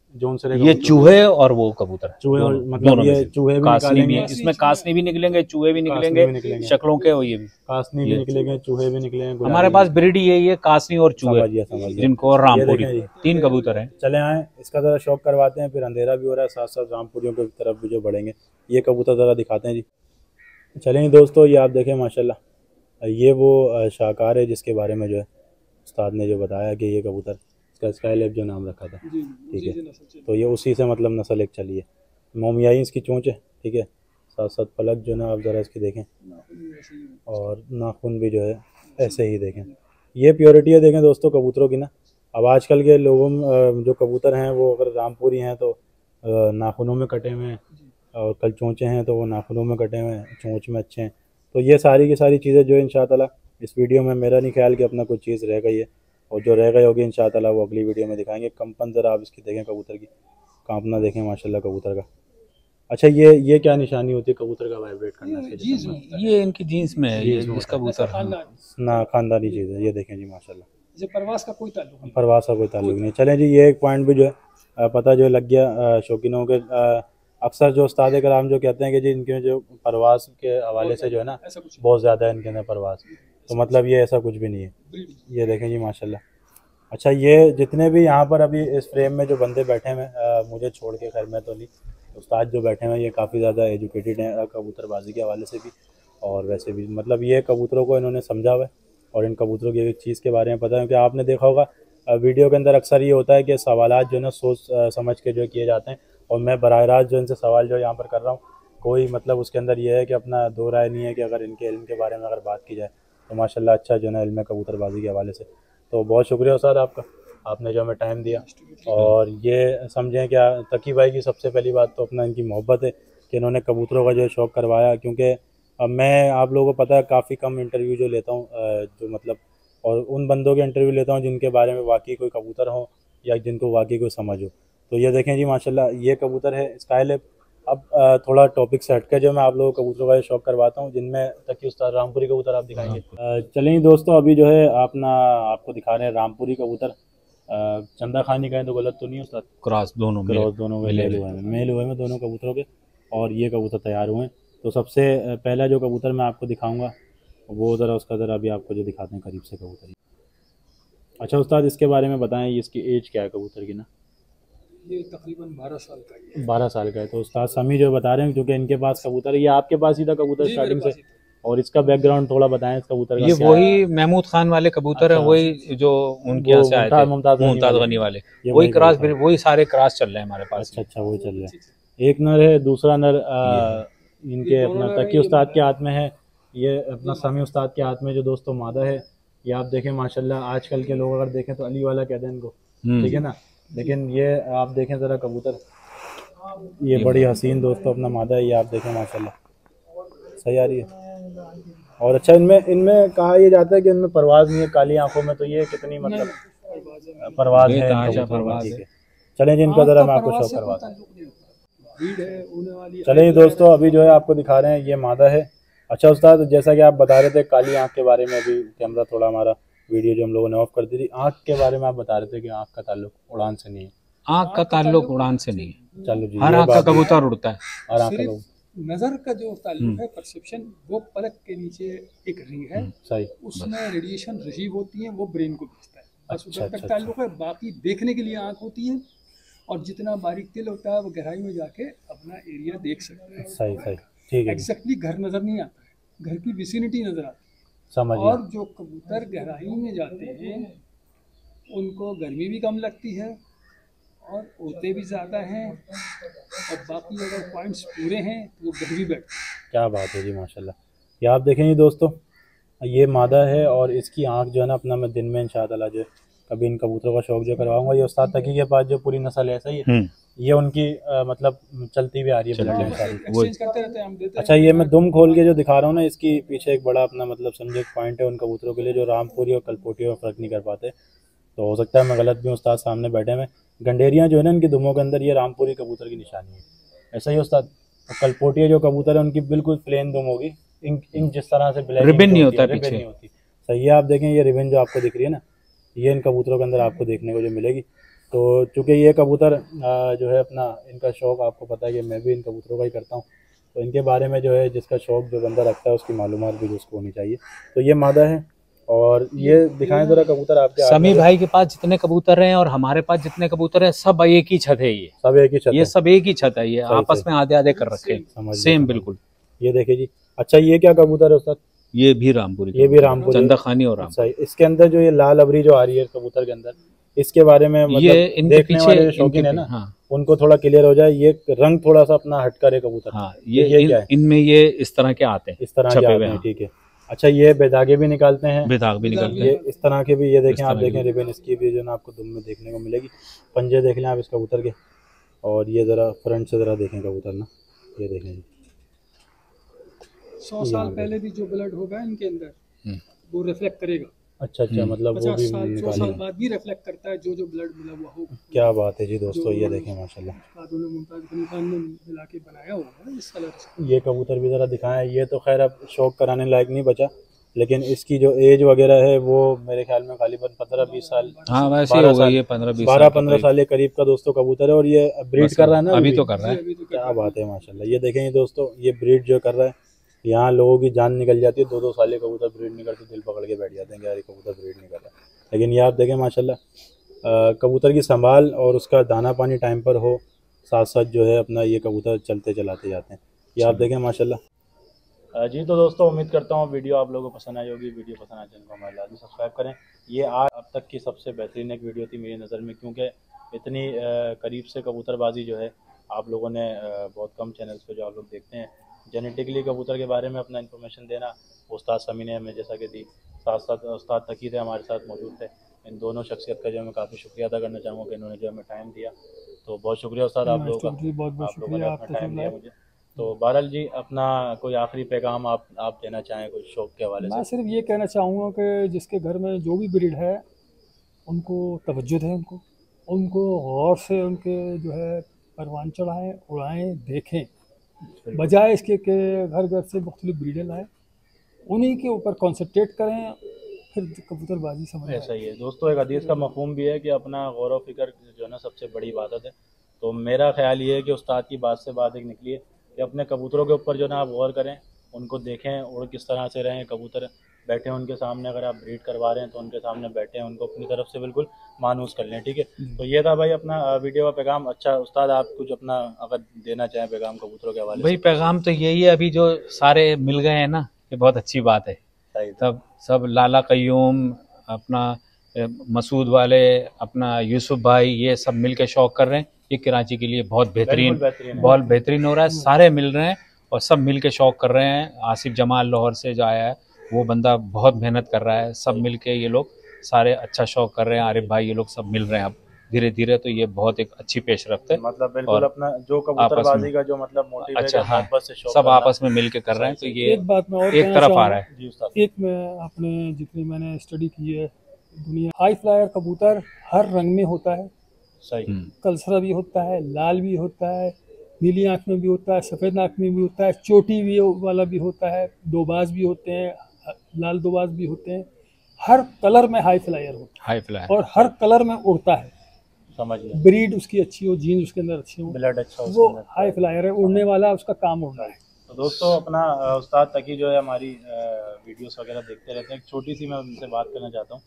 ये चूहे और वो कबूतर, चूहे और मतलब ये चूहे भी निकालेंगे, इसमें कासनी भी निकलेंगे, चूहे भी निकलेंगे शक्लों के। ये भी कासनी भी निकलेंगे, चूहे भी निकलेंगे। हमारे पास ब्रीड यही है, कासनी और चूहे, जिनको और रामपुरी, 3 कबूतर हैं। चले आए, इसका जरा शौक करवाते हैं, फिर अंधेरा भी हो रहा है, साथ साथ रामपुरियों की तरफ भी जो बढ़ेंगे। ये कबूतर जरा दिखाते हैं जी। चलेंगे दोस्तों, ये आप देखें माशाल्लाह, ये वो शाहकार है जिसके बारे में जो है उस्ताद ने जो बताया कि ये कबूतर इसका स्काईलैब जो नाम रखा था। ठीक है, तो ये उसी से मतलब नस्ल एक चली है। मोमियाई इसकी चोंच है, ठीक है, साथ साथ पलक जो ना आप ज़रा इसकी देखें, और नाखून भी जो है ऐसे ही देखें। ये प्योरिटी है देखें दोस्तों कबूतरों की ना। अब आजकल के लोगों जो कबूतर हैं वो अगर रामपुरी हैं तो नाखूनों में कटे हुए हैं, और कल चोंचे हैं तो वो नाखूनों में कटे हुए हैं, चोंच में अच्छे हैं। तो ये सारी की सारी चीज़ें जो इंशाअल्लाह इस वीडियो में, मेरा नहीं ख्याल कि अपना कोई चीज़ रह गई है, और जो रह गई होगी इंशाअल्लाह वो अगली वीडियो में दिखाएंगे। कंपन ज़रा आप इसकी देखें, कबूतर की कांपना देखें माशाल्लाह कबूतर का। अच्छा, ये क्या निशानी होती है कबूतर का वाइब्रेट करना? ये इनकी जीन्स में है, ये कबूतर ना खानदानी चीज़ है। ये देखें जी माशाल्लाह, परवास का कोई ताल्लुक नहीं। चलें जी, ये एक पॉइंट भी जो है पता जो लग गया शौकीनों के। अक्सर जो उस्ताद कराम जो कहते हैं कि जी इनके जो परवास के हवाले से जो है ना बहुत ज़्यादा है इनके अंदर परवास, तो मतलब ये ऐसा कुछ भी नहीं है। ये देखें जी माशाल्लाह। अच्छा, ये जितने भी यहाँ पर अभी इस फ्रेम में जो बंदे बैठे हैं मुझे छोड़ के, खैर मैं तो नहीं, उस्ताद जो बैठे हैं ये काफ़ी ज़्यादा एजुकेटेड हैं कबूतरबाजी के हवाले से भी और वैसे भी। मतलब ये कबूतरों को इन्होंने समझा हुआ है और इन कबूतरों की एक चीज़ के बारे में पता है। क्योंकि आपने देखा होगा वीडियो के अंदर अक्सर ये होता है कि सवालात जो है ना सोच समझ के जो किए जाते हैं, और मैं बराह रास्त जो इनसे सवाल जो यहाँ पर कर रहा हूँ, कोई मतलब उसके अंदर ये है कि अपना दो राय नहीं है कि अगर इनके इल्म के बारे में अगर बात की जाए तो माशाल्लाह अच्छा जो है ना इल्म कबूतरबाजी के हवाले से। तो बहुत शुक्रिया उस्ताद आपका, आपने जो हमें टाइम दिया। और ये समझें क्या, तकी भाई की सबसे पहली बात तो अपना इनकी मोहब्बत है कि इन्होंने कबूतरों का जो शौक़ करवाया। क्योंकि अब मैं आप लोगों को पता है काफ़ी कम इंटरव्यू जो लेता हूँ जो मतलब, और उन बंदों के इंटरव्यू लेता हूँ जिनके बारे में वाकई कोई कबूतर हो या जिनको वाकई कोई समझ हो। तो ये देखें जी माशाल्लाह, ये कबूतर है स्काईलैब। अब थोड़ा टॉपिक से हटकर जो मैं आप लोगों को कबूतरों का शौक़ करवाता हूँ, जिनमें तकी उस्ताद रामपुरी कबूतर आप दिखाएंगे। चलें दोस्तों, अभी जो है आपको दिखा रहे हैं रामपुरी कबूतर। चंदा खानी कहें तो गलत तो नहीं है उस्ताद? क्रॉस दोनों मेल हुए हैं दोनों कबूतरों के, और ये कबूतर तैयार हुए हैं। तो सबसे पहला जो कबूतर मैं आपको दिखाऊंगा वो ज़रा उसका ज़रा अभी आपको जो दिखाते हैं करीब से कबूतर। अच्छा उस्ताद, इसके बारे में बताएं, इसकी एज क्या है कबूतर की ना? ये तकरीबन 12 साल का है। 12 साल का है। तो उस्ताद समी जो बता रहे हैं क्योंकि इनके पास कबूतर है, ये आपके पास ही था कबूतर स्टार्टिंग से? और इसका बैकग्राउंड थोड़ा बताएं इस कबूतर का। ये वही महमूद खान वाले कबूतर हैं, वही जो उनके यहाँ से आए थे, मुमताज गनी वाले, वही क्रॉस, वही सारे क्रॉस चल रहे हैं हमारे पास। अच्छा, वही चल रहे हैं। एक नर है, दूसरा नर इनके अपना तकी उस्ताद के हाथ में है, ये अपना समी उस्ताद के हाथ में जो दोस्तों मादा है। ये आप देखें माशाल्लाह, आजकल के लोग अगर देखें तो अली वाला कहते हैं इनको, ठीक है ना, लेकिन ये आप देखें ज़रा कबूतर, ये बड़ी हसीन दोस्तों अपना मादा है, ये आप देखें माशाल्लाह सही आ रही है। और अच्छा, इनमें कहा यह जाता है कि इनमें परवाज़ नहीं है काली आंखों में, तो ये कितनी मतलब परवाज़ है? चलें जी, इनका ज़रा मैं आपको शो करवाता हूँ। चलिए दोस्तों, अभी जो है आपको दिखा रहे हैं, ये मादा है। अच्छा उस्ताद, जैसा कि आप बता रहे थे काली आंख के बारे में, अभी कैमरा थोड़ा हमारा वीडियो जो हम लोगों ने ऑफ कर दी थी, आंख के बारे में आप बता रहे थे कि आंख का ताल्लुक उड़ान से नहीं है। आंख का ताल्लुक उड़ान से नहीं है। चलो जी, हर आंख का कबूतर उड़ता है, हर आंख का नजर का जो ताल्लुक है, परसेप्शन, वो पलक के नीचे एक रिंग है, सही, उसमें रेडिएशन रिसीव होती है, वो ब्रेन को भेजता है, बस उधर तक ताल्लुक है। बाकी देखने के लिए आंख होती है, और जितना बारीक तिल होता है वो गहराई में जाके अपना एरिया देख सकते हैं। सही सही, ठीक है। एग्जैक्टली घर नजर नहीं आता है, घर की विसिनिटी नजर आती है। समझ। और जो कबूतर गहराई में जाते हैं उनको गर्मी भी कम लगती है और उड़ते भी ज़्यादा हैं, और बाकी अगर पॉइंट्स पूरे हैं तो वो घर भी बैठते हैं। क्या बात है जी, माशाल्लाह। ये आप देखेंगे दोस्तों, ये मादा है और इसकी आंख जो है ना, अपना मैं दिन में इंशाअल्लाह जो कभी इन कबूतरों का शौक जो करवाऊंगा। ये उस्ताद तकी के पास जो पूरी नस्ल है, सही है, ये उनकी मतलब चलती भी आ रही है सारी। अच्छा, ये मैं दुम खोल के जो दिखा रहा हूँ ना, इसकी पीछे एक बड़ा अपना मतलब समझे पॉइंट है उन कबूतरों के लिए जो रामपुरी और कलपोटी में फ़र्क नहीं कर पाते। तो हो सकता है मैं गलत भी हूँ, उस्ताद सामने बैठे में। गंडेरियाँ जो है ना, इनकी दुमों के अंदर ये रामपुरी कबूतर की निशानी है, ऐसा ही उस्ताद। कलपोटिया जो कबूतर है उनकी बिल्कुल प्लेन दुम होगी, इंक जिस तरह से ब्लैक रिबन नहीं होता, रिबन नहीं होती। सही है, आप देखें ये रिबन जो आपको दिख रही है ना, ये इन कबूतरों के अंदर आपको देखने को जो मिलेगी। तो चूँकि ये कबूतर जो है अपना, इनका शौक़ आपको पता है कि मैं भी इन कबूतरों का ही करता हूँ, तो इनके बारे में जो है जिसका शौक़ जो बंदा रखता है उसकी मालूमात भी उसको होनी चाहिए। तो ये मादा है, और ये दिखाएं ज़रा कबूतर आपके। समी भाई के पास जितने कबूतर हैं और हमारे पास जितने कबूतर हैं, सब एक ही छत है, ये सब एक ही छत, ये सब एक ही छत है, ये आपस में आधे आधे कर रखे, सेम बिल्कुल। ये देखिए जी। अच्छा, ये क्या कबूतर है उस्ताद? ये भी रामपुरी, ये भी रामपुरी, चंदा खानी और रामपुरी। सही। इसके अंदर जो ये लाल अबरी जो आ रही है कबूतर के अंदर, इसके बारे में मतलब ये इनके देखने पीछे वाले शौकीन है ना, हाँ, उनको थोड़ा क्लियर हो जाए। ये रंग थोड़ा सा अपना हटकर है कबूतर, हाँ, ये क्या है? इनमें ये इस तरह के आते हैं, इस तरह के आते हैं, ठीक है। अच्छा, ये बेदागे भी निकालते हैं, बेदाग भी निकालते हैं, ये इस तरह के भी। ये देखें, आप देखें रिबन इसकी भी जो ना आपको दुम में देखने को मिलेगी। पंजे देख लें आप इस कबूतर के, और ये ज़रा फ्रंट से ज़रा देखें कबूतर ना, ये देखें जी। 100 साल पहले भी जो ब्लड होगा इनके अंदर वो रिफ्लेक्ट करेगा। अच्छा, मतलब वो भी 100 साल बाद भी रिफ्लेक्ट करता है जो ब्लड मिला हुआ होगा। क्या बात है जी दोस्तों, ये देखें माशाल्लाह, मुमताज गनी खान ने मिला के बनाया हुआ है इस कलर से। ये कबूतर भी ज़रा दिखाएं। ये तो खैर अब शौक कराने लायक नहीं बचा, लेकिन इसकी जो एज वगैरह है वो मेरे ख्याल में गालिबन 15-20 साल, हाँ वैसे ही होगा, ये 12-15 साल के करीब का दोस्तों कबूतर है, और ये ब्रीड कर रहा है ना, अभी तो कर रहा है। क्या बात है माशाल्लाह। ये देखें दोस्तों, ये ब्रीड जो कर रहा है, यहाँ लोगों की जान निकल जाती है, 2-2 साल के कबूतर ब्रीड नहीं करते, दिल पकड़ के बैठ जाते हैं कि यार ये कबूतर ब्रीड नहीं कर रहा। लेकिन ये आप देखें माशाल्लाह, कबूतर की संभाल और उसका दाना पानी टाइम पर हो, साथ साथ जो है अपना ये कबूतर चलते चलाते जाते हैं। ये आप देखें माशाल्लाह। जी तो दोस्तों, उम्मीद करता हूँ वीडियो आप लोगों को पसंद आई होगी। वीडियो पसंद आए चैनल को हमारे लाजमी सब्सक्राइब करें। ये आज अब तक की सबसे बेहतरीन एक वीडियो थी मेरी नज़र में, क्योंकि इतनी करीब से कबूतरबाजी जो है आप लोगों ने बहुत कम चैनल्स पे जो आप लोग देखते हैं। जेनेटिकली कबूतर के बारे में अपना इन्फॉर्मेशन देना उस्ताद समी ने हमें जैसा कि दी, साथ साथ उस्ताद तकी थे हमारे साथ मौजूद थे। इन दोनों शख्सियत का जो मैं काफ़ी शुक्रिया अदा करना चाहूँगा कि इन्होंने जो हमें टाइम दिया। तो बहुत शुक्रिया उस्ताद आप लोगों का, आप लोगों ने अपना टाइम दिया मुझे। तो बहरहाल जी, अपना कोई आखिरी पैगाम आप देना चाहें कुछ शौक़ के हवाले से? मैं सिर्फ ये कहना चाहूँगा कि जिसके घर में जो भी ब्रीड है उनको तवज्जो दें, उनको गौर से उनके जो है परवान चढ़ाएँ, उड़ाएँ, देखें, बजाय इसके कि घर घर से मुख्तलिफ ब्रीडें लाएँ, उन्हीं के ऊपर कॉन्सेंट्रेट करें, फिर कबूतरबाजी समझ। ऐसा ही है दोस्तों, एक हदीस का मफ़हूम भी है कि अपना गौर व फिक्र जो है ना सबसे बड़ी इबादत है। तो मेरा ख्याल ये है कि उस्ताद की बात से बात एक निकली है कि अपने कबूतरों के ऊपर जो ना आप गौर करें, उनको देखें, उड़ किस तरह से रहें, कबूतर बैठे उनके सामने, अगर आप ब्रीड करवा रहे हैं तो उनके सामने बैठे, उनको अपनी तरफ से बिल्कुल मानूस कर लें, ठीक है। तो ये था भाई अपना वीडियो का पैगाम। अच्छा उस्ताद, आप कुछ अपना अगर देना चाहें पैगाम कबूतरों के हवाले? भाई पैगाम तो यही है, अभी जो सारे मिल गए हैं ना, ये बहुत अच्छी बात है। तब सब लाला कयूम, अपना मसूद वाले, अपना यूसुफ भाई, ये सब मिल के शौक कर रहे हैं। ये कराची के लिए बहुत बेहतरीन हो रहा है। सारे मिल रहे हैं और सब मिल के शौक कर रहे हैं। आसिफ जमाल लाहौर से जो आया है वो बंदा बहुत मेहनत कर रहा है। सब मिल के ये लोग सारे अच्छा शौक कर रहे हैं। आरिफ भाई, ये लोग सब मिल रहे हैं अब धीरे धीरे। तो ये बहुत एक अच्छी पेशरफ्त है। मतलब बिल्कुल अपना जो कबूतरबाजी का जो मतलब मोटिव है, अच्छा, हाँ, सब आपस में मिल के कर रहे हैं। तो ये एक बात मैं और एक तरफ आ रहा है। एक मैं अपने जितनी मैंने स्टडी की है दुनिया, हाई फ्लायर कबूतर हर रंग में होता है। सही। कलसरा भी होता है, लाल भी होता है, नीली आँख में भी होता है, सफ़ेद आँख में भी होता है, चोटी भी वाला भी होता है, दोबाज भी होते हैं, लाल दोबाज भी होते हैं। हर कलर में हाई फ्लायर होता है और हर कलर में उड़ता है। समझ लिया। ब्रीड उसकी अच्छी हो, जीन्स उसके अंदर अच्छी हो, ब्लड अच्छा हो, वो हाई फ्लायर है। उड़ने वाला, उसका काम उड़ना है। तो दोस्तों अपना उस्ताद तकी जो है हमारी वीडियोस वगैरह देखते रहते हैं। एक छोटी सी मैं उनसे बात करना चाहता हूँ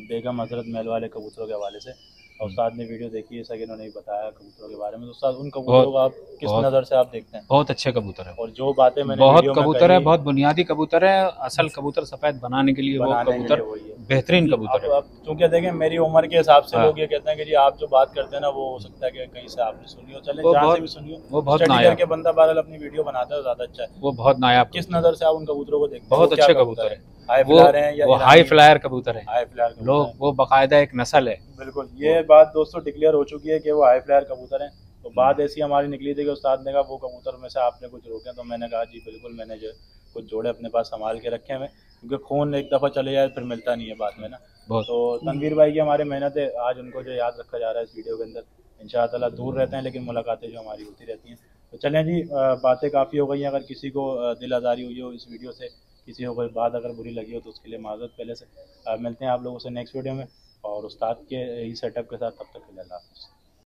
बेगम हजरत महल वाले कबूतरों के हवाले से। उस्ताद ने वीडियो देखी है, सगे उन्होंने बताया कबूतरों के बारे में। तो उस्ताद उन कबूतरों को आप किस नज़र से आप देखते हैं? बहुत अच्छे कबूतर है। और जो बातें मैंने बहुत कबूतर है, बहुत बुनियादी कबूतर है। असल कबूतर सफ़ेद बनाने के लिए वो कबूतर बेहतरीन कबूतर है। क्योंकि देखें मेरी उम्र के हिसाब से लोग ये कहते हैं कि जी आप जो बात करते हैं ना वो हो सकता है कि कहीं से आपने सुनी हो, चले जहाँ से भी सुनी हो, वो बहुत नायाब के बंदा बहरहाल अपनी वीडियो बनाता है, ज़्यादा अच्छा है। वो बहुत नायाब। किस नज़र से आप उन कबूतरों को देखते हैं? बहुत अच्छे कबूतर है। वो हाई फ्लायर कबूतर है। हाई फ्लायर लोग, वो बाकायदा एक नस्ल है। बिल्कुल, ये बात दोस्तों डिक्लेयर हो चुकी है कि वो हाई फ्लायर कबूतर हैं। तो बात ऐसी हमारी निकली थी कि उस्ताद ने कहा वो कबूतर में से आपने कुछ रोके, तो मैंने कहा जी बिल्कुल, मैंने जो कुछ जोड़े अपने पास संभाल के रखे हैं, क्योंकि खून एक दफ़ा चले जाए फिर मिलता नहीं है बाद में ना। तो तनवीर भाई की हमारी मेहनत है, आज उनको जो याद रखा जा रहा है इस वीडियो के अंदर। इंशाअल्लाह दूर रहते हैं लेकिन मुलाकातें जो हमारी होती रहती हैं। तो चलें जी, बातें काफ़ी हो गई हैं। अगर किसी को दिल आज़ारी हुई हो इस वीडियो से, किसी को कोई बात अगर बुरी लगी हो तो उसके लिए माज़रत पहले से। मिलते हैं आप लोगों से नेक्स्ट वीडियो में और उस्ताद के ही सेटअप के साथ। तब तक के लिए अल्लाह हाफ़िज़।